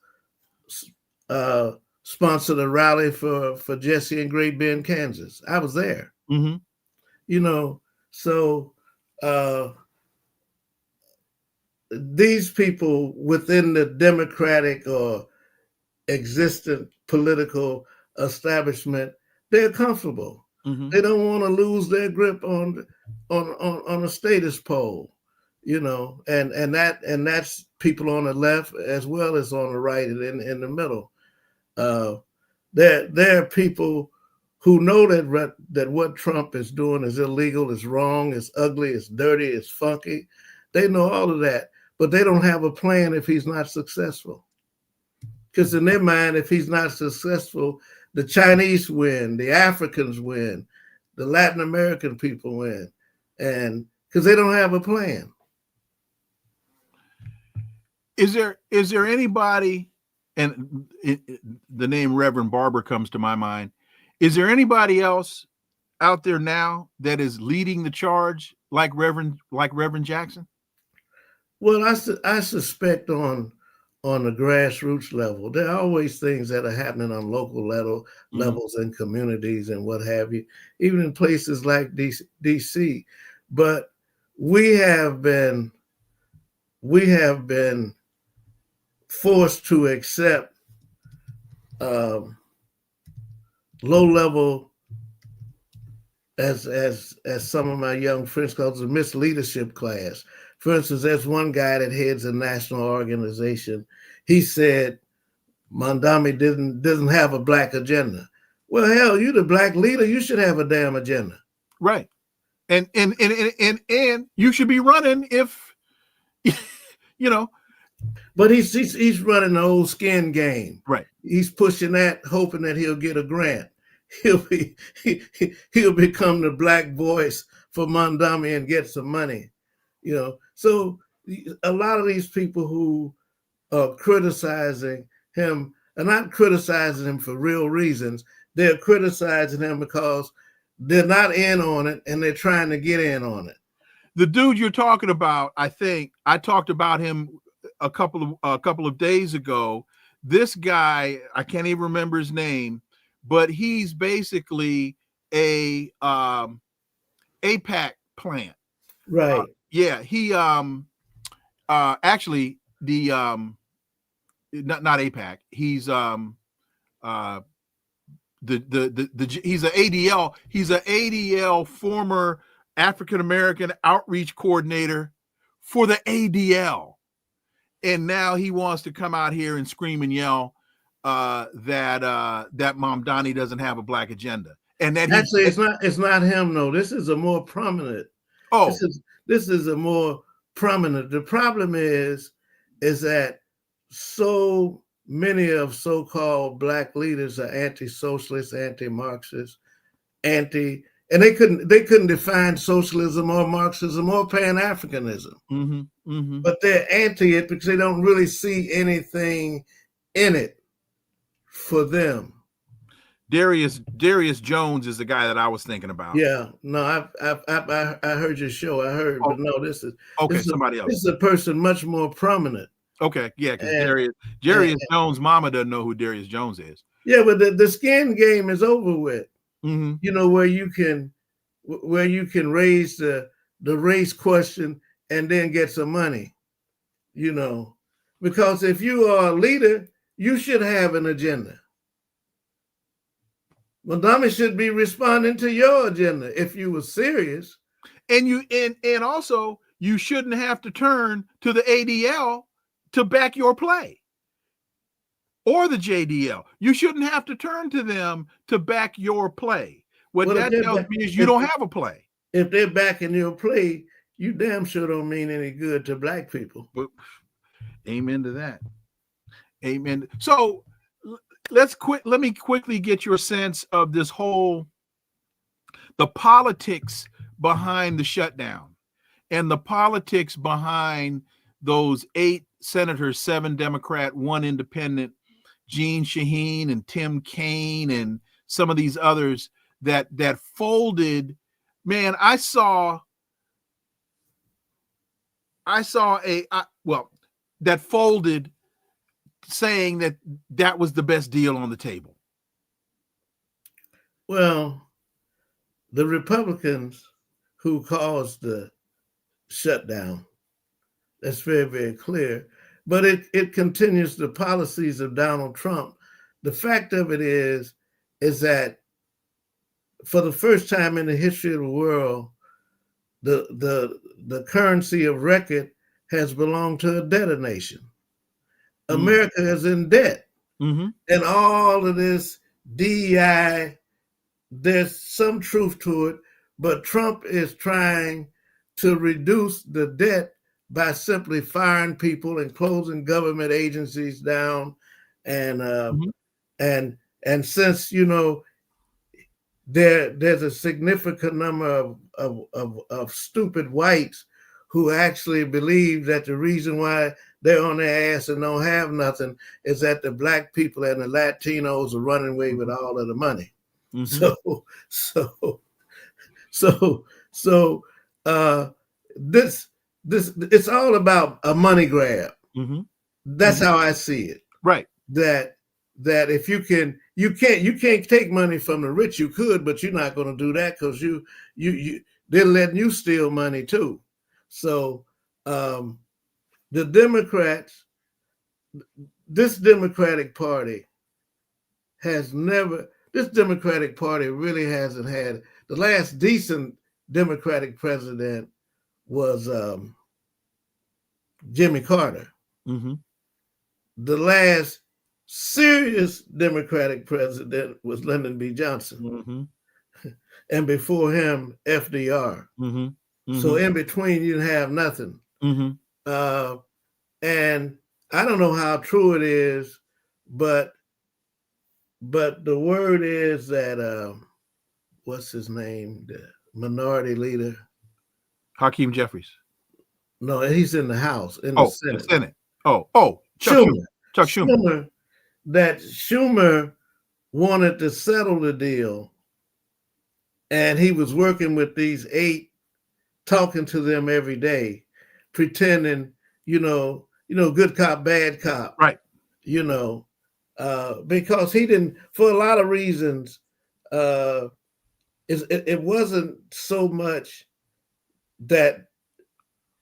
sponsored a rally for Jesse in Great Bend, Kansas. I was there. Mm-hmm. So these people within the Democratic or existent political establishment, they're comfortable. Mm-hmm. They don't want to lose their grip on a status pole, and that's people on the left as well as on the right and in the middle. There are people who know that what Trump is doing is illegal, is wrong, is ugly, is dirty, is funky. They know all of that, but they don't have a plan if he's not successful. Because in their mind, if he's not successful, the Chinese win, the Africans win, the Latin American people win, and because they don't have a plan. Is there anybody, and the name Reverend Barber comes to my mind, is there anybody else out there now that is leading the charge like Reverend Jackson? Well, I suspect on the grassroots level, there are always things that are happening on local levels and communities and what have you, even in places like DC. But we have been forced to accept low level, as some of my young friends call it, the misleadership class. For instance, there's one guy that heads a national organization. He said Mondami doesn't have a black agenda. Well, hell, you the black leader, you should have a damn agenda. Right. And you should be running if But he's running the old skin game. Right. He's pushing that, hoping that he'll get a grant. He'll become the black voice for Mondami and get some money, So a lot of these people who are criticizing him are not criticizing him for real reasons. They're criticizing him because they're not in on it and they're trying to get in on it. The dude you're talking about, I think I talked about him a couple of days ago. This guy, I can't even remember his name, but he's basically a APAC plant. Right. Yeah, he actually the not APAC. He's he's an ADL. He's an ADL former African American outreach coordinator for the ADL. And now he wants to come out here and scream and yell that Mamdani doesn't have a black agenda. And that actually it's not him, though. This is a more prominent. Oh, this is a more prominent. The problem is that so many of so-called black leaders are anti-socialist, anti-Marxist, and they couldn't define socialism or Marxism or Pan-Africanism. Mm-hmm, mm-hmm. But they're anti it because they don't really see anything in it for them. Darius Jones is the guy that I was thinking about. Yeah, no, I heard your show. I heard, but no, this is somebody else. This is a person much more prominent. Okay, yeah, because Darius Jones' mama doesn't know who Darius Jones is. Yeah, but the skin game is over with. Mm-hmm. Where you can raise the race question and then get some money. Because if you are a leader, you should have an agenda. Mondami should be responding to your agenda if you were serious. And also you shouldn't have to turn to the ADL to back your play. Or the JDL. You shouldn't have to turn to them to back your play. What that tells me is you don't have a play. If they're backing your play, you damn sure don't mean any good to black people. But, amen to that. Amen. So let me quickly get your sense of this the politics behind the shutdown and the politics behind those 8 senators, 7 Democrat, 1 independent, Gene Shaheen and Tim Kaine and some of these others that folded. Man, I saw that folded, saying that was the best deal on the table. Well, the Republicans who caused the shutdown, that's very, very clear. But it continues the policies of Donald Trump. The fact of it is that for the first time in the history of the world, the currency of record has belonged to a debtor nation. Mm-hmm. America is in debt. Mm-hmm. And all of this DEI, there's some truth to it, but Trump is trying to reduce the debt by simply firing people and closing government agencies down, and since there's a significant number of stupid whites who actually believe that the reason why they're on their ass and don't have nothing is that the black people and the Latinos are running away with all of the money. Mm-hmm. This it's all about a money grab. Mm-hmm. That's how I see it. Right. That if you can't take money from the rich. You could, but you're not going to do that because they're letting you steal money too. So the Democrats, this Democratic Party really hasn't had. The last decent Democratic president was Jimmy Carter. Mm-hmm. The last serious Democratic president was Lyndon B. Johnson. Mm-hmm. And before him, FDR. Mm-hmm. Mm-hmm. So in between, you have nothing. Mm-hmm. And I don't know how true it is, but the word is that, what's his name? The minority leader. Hakeem Jeffries. No, he's in the House, in the Senate. Senate. Chuck Schumer. That Schumer wanted to settle the deal, and he was working with these 8, talking to them every day, pretending, good cop, bad cop. Right. Because he didn't, for a lot of reasons, it wasn't so much that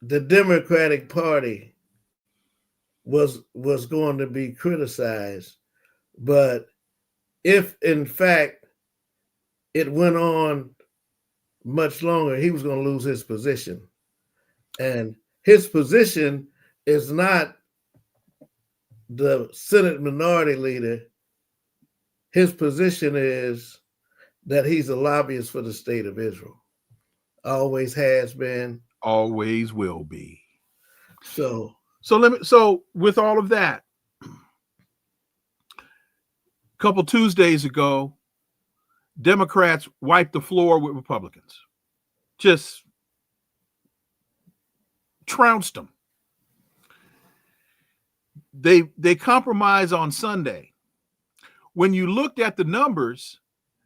the Democratic Party was going to be criticized, but if in fact it went on much longer, he was going to lose his position. And his position is not the Senate minority leader. His position is that he's a lobbyist for the state of Israel. Always has been. Always will be. So with all of that, a couple Tuesdays ago, Democrats wiped the floor with Republicans. Just trounced them. They compromised on Sunday. When you looked at the numbers,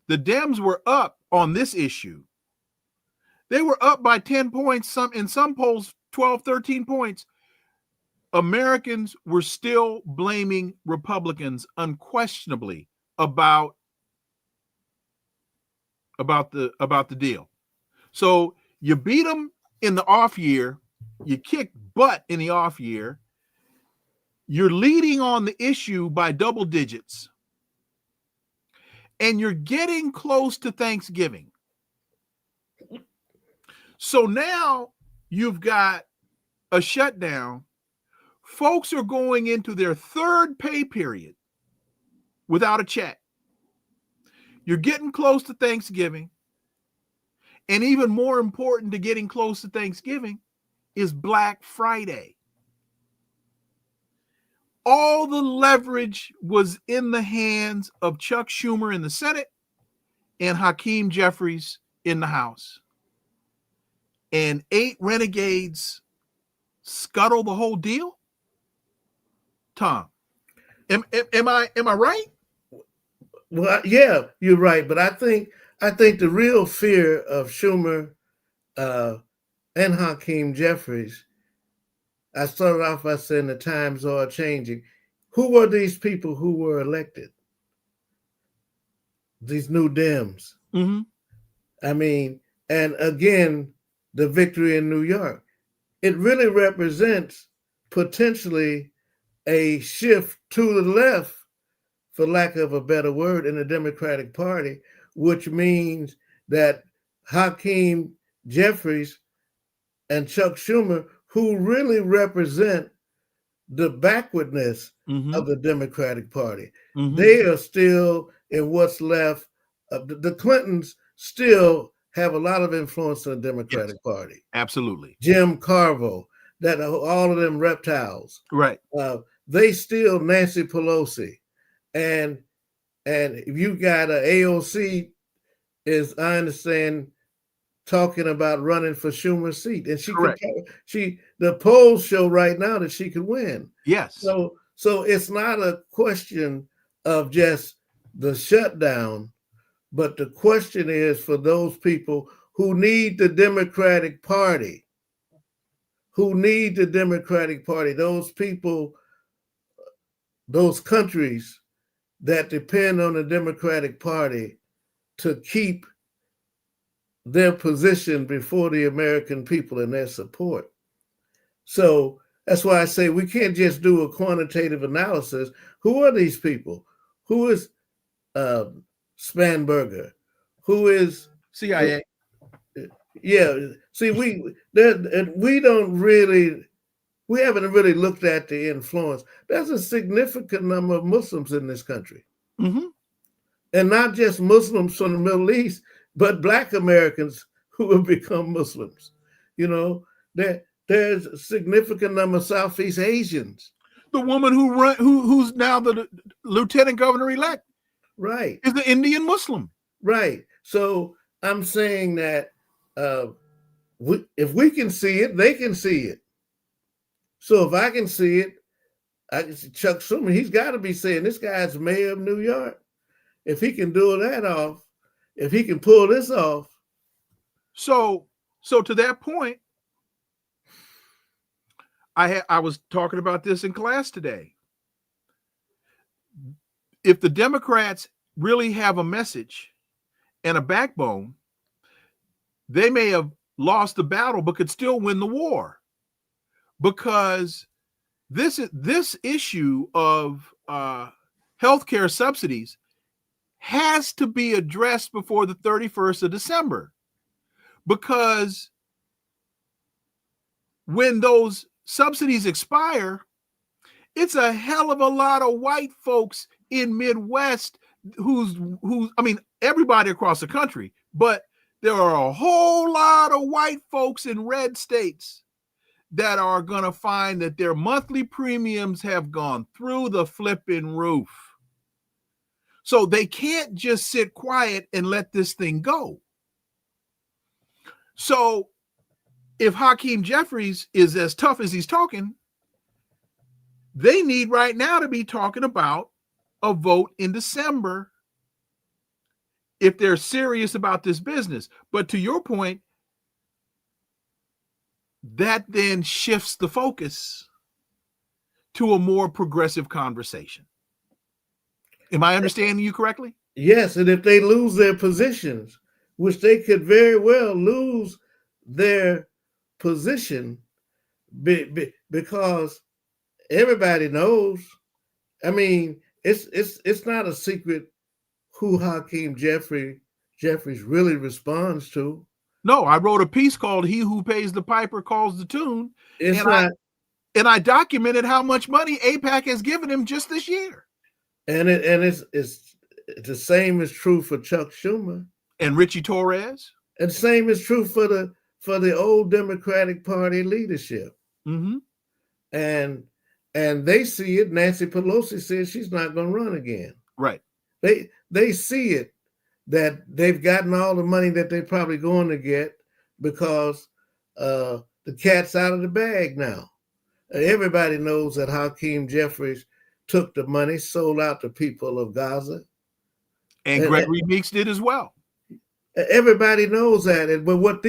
the Dems were up on this issue. They were up by 10 points, in some polls 12, 13 points. Americans were still blaming Republicans unquestionably about the deal. So you beat them in the off year, you kick butt in the off year, you're leading on the issue by double digits, and you're getting close to Thanksgiving. So now you've got a shutdown. Folks are going into their third pay period without a check. You're getting close to Thanksgiving. And even more important to getting close to Thanksgiving is Black Friday. All the leverage was in the hands of Chuck Schumer in the Senate and Hakeem Jeffries in the House. And 8 renegades scuttle the whole deal? Tom, am I right? Well, yeah, you're right. But I think the real fear of Schumer and Hakeem Jeffries, I started off by saying the times are changing. Who were these people who were elected? These new Dems. Mm-hmm. I mean, and again, the victory in New York. It really represents potentially a shift to the left, for lack of a better word, in the Democratic Party, which means that Hakeem Jeffries and Chuck Schumer, who really represent the backwardness of the Democratic Party, they are still in what's left. The Clintons still have a lot of influence in the Democratic Party. Absolutely. Jim Carville, that all of them reptiles. Right. They still Nancy Pelosi. And if you got a AOC, is I understand, talking about running for Schumer's seat, and the polls show right now that she could win. Yes. So it's not a question of just the shutdown, but the question is for those people who need the Democratic Party, those people, those countries that depend on the Democratic Party to keep their position before the American people and their support. So that's why I say we can't just do a quantitative analysis. Who are these people? Who is Spanberger? Who is CIA? Yeah. See, we haven't really looked at the influence. There's a significant number of Muslims in this country. And not just Muslims from the Middle East, but Black Americans who have become Muslims. There's a significant number of Southeast Asians. The woman who's now the lieutenant governor elect, right, is the Indian Muslim. Right. So I'm saying that if we can see it, they can see it. So if I can see it, I can see Chuck Schumer. He's got to be saying, this guy's mayor of New York. If he can do that off, if he can pull this off. So to that point, I was talking about this in class today. If the Democrats really have a message and a backbone, they may have lost the battle but could still win the war, because this issue of healthcare subsidies has to be addressed before the 31st of December, because when those subsidies expire, it's a hell of a lot of white folks in Midwest who's I mean, everybody across the country, but there are a whole lot of white folks in red states that are going to find that their monthly premiums have gone through the flipping roof. So they can't just sit quiet and let this thing go. So if Hakeem Jeffries is as tough as he's talking, they need right now to be talking about a vote in December if they're serious about this business. But to your point, that then shifts the focus to a more progressive conversation. Am I understanding you correctly? Yes, and if they lose their positions, which they could very well lose their position because everybody knows. I mean, it's not a secret who Hakeem Jeffries really responds to. No, I wrote a piece called "He Who Pays the Piper Calls the Tune," and I documented how much money AIPAC has given him just this year. And it's the same is true for Chuck Schumer and Richie Torres, and same is true for the old Democratic Party leadership. Mm-hmm. And they see it. Nancy Pelosi says she's not going to run again. Right. They see it, that they've gotten all the money that they're probably going to get because the cat's out of the bag now. Everybody knows that Hakeem Jeffries took the money, sold out the people of Gaza. And Gregory Meeks did as well. Everybody knows that. But what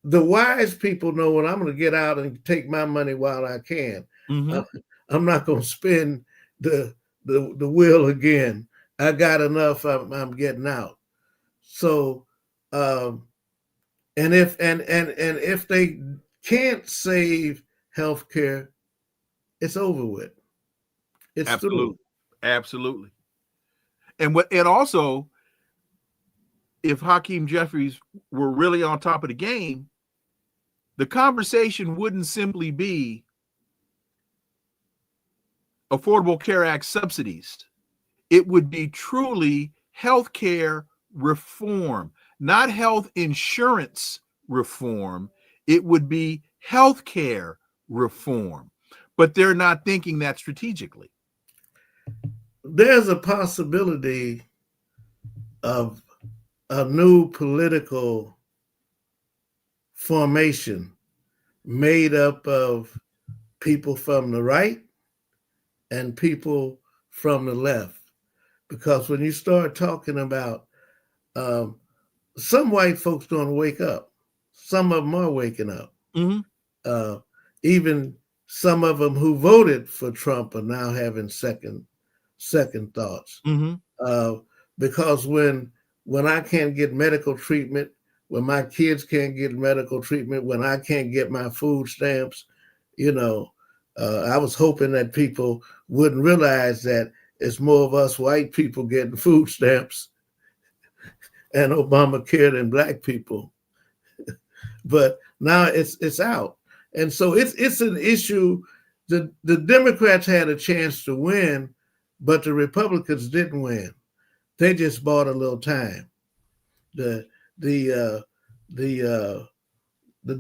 the wise people know, when I'm going to get out and take my money while I can. Mm-hmm. I'm not going to spend the will again. I got enough. I'm getting out. So, and if they can't save healthcare, it's over with. It's absolutely through. Absolutely. And also, if Hakeem Jeffries were really on top of the game, the conversation wouldn't simply be Affordable Care Act subsidies. It would be truly healthcare reform, not health insurance reform. It would be healthcare reform. But they're not thinking that strategically. There's a possibility of a new political formation made up of people from the right and people from the left. Because when you start talking about some white folks going to wake up, some of them are waking up. Mm-hmm. Even some of them who voted for Trump are now having second thoughts. Mm-hmm. Because when I can't get medical treatment, when my kids can't get medical treatment, when I can't get my food stamps, I was hoping that people wouldn't realize that it's more of us white people getting food stamps and Obamacare than black people. But now it's out. And so it's an issue. The Democrats had a chance to win, but the Republicans didn't win. They just bought a little time. The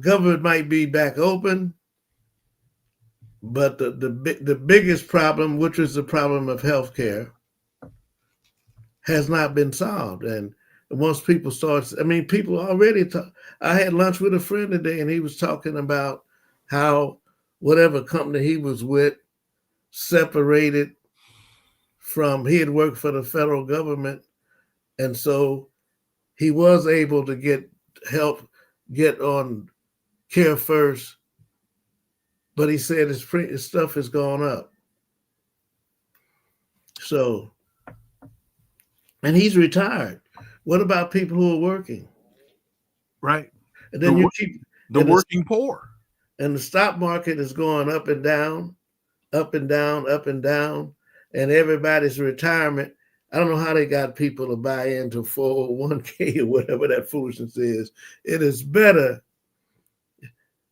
government might be back open, but the biggest problem, which is the problem of healthcare, has not been solved. And And once people start, I mean, people already talk. I had lunch with a friend today, and he was talking about how whatever company he was with separated from, he had worked for the federal government. And so he was able to get on Care First, but he said his stuff has gone up. So, and he's retired. What about people who are working? Right. And then the working poor. And the stock market is going up and down, up and down, up and down. And everybody's retirement. I don't know how they got people to buy into 401k or whatever that foolishness is. It is better.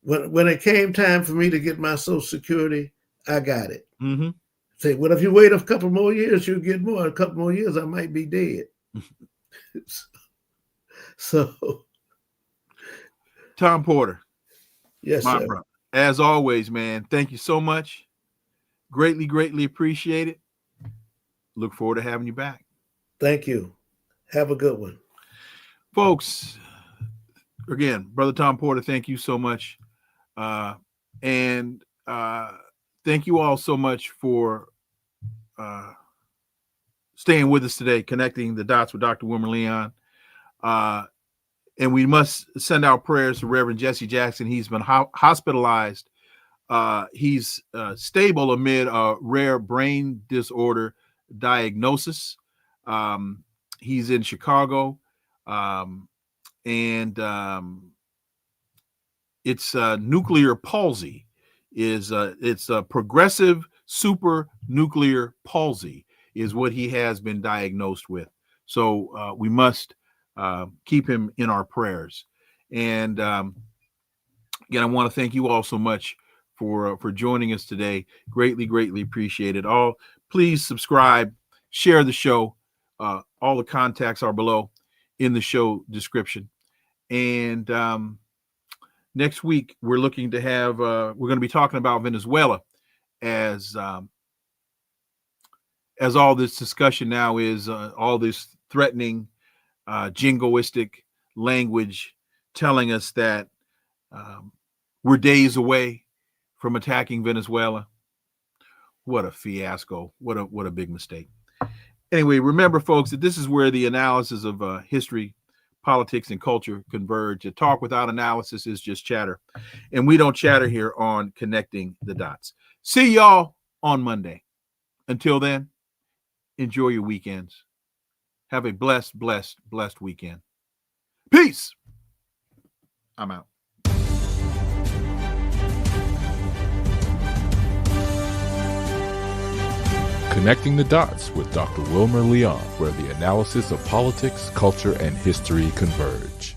When it came time for me to get my Social Security, I got it. Mm-hmm. Say, well, if you wait a couple more years, you'll get more. A couple more years, I might be dead. So, Tom Porter. Yes, my sir. brother. As always, man, thank you so much. Greatly, greatly appreciate it. Look forward to having you back. Thank you. Have a good one. Folks, again, Brother Tom Porter, thank you so much. And thank you all so much for staying with us today, connecting the dots with Dr. Wilmer Leon. And we must send our prayers to Reverend Jesse Jackson. He's been hospitalized. He's stable amid a rare brain disorder diagnosis. He's in Chicago. And it's nuclear palsy. It's a progressive supranuclear palsy is what he has been diagnosed with. So we must keep him in our prayers. And again, I want to thank you all so much for joining us today. Greatly, greatly appreciate it. All, please subscribe, share the show. All the contacts are below in the show description. And next week, we're looking to have, we're going to be talking about Venezuela as all this discussion now is, all this threatening, jingoistic language telling us that we're days away from attacking Venezuela. What a fiasco. What a big mistake. Anyway, remember, folks, that this is where the analysis of history, politics, and culture converge. A talk without analysis is just chatter. And we don't chatter here on Connecting the Dots. See y'all on Monday. Until then, enjoy your weekends. Have a blessed, blessed, blessed weekend. Peace. I'm out. Connecting the Dots with Dr. Wilmer Leon, where the analysis of politics, culture, and history converge.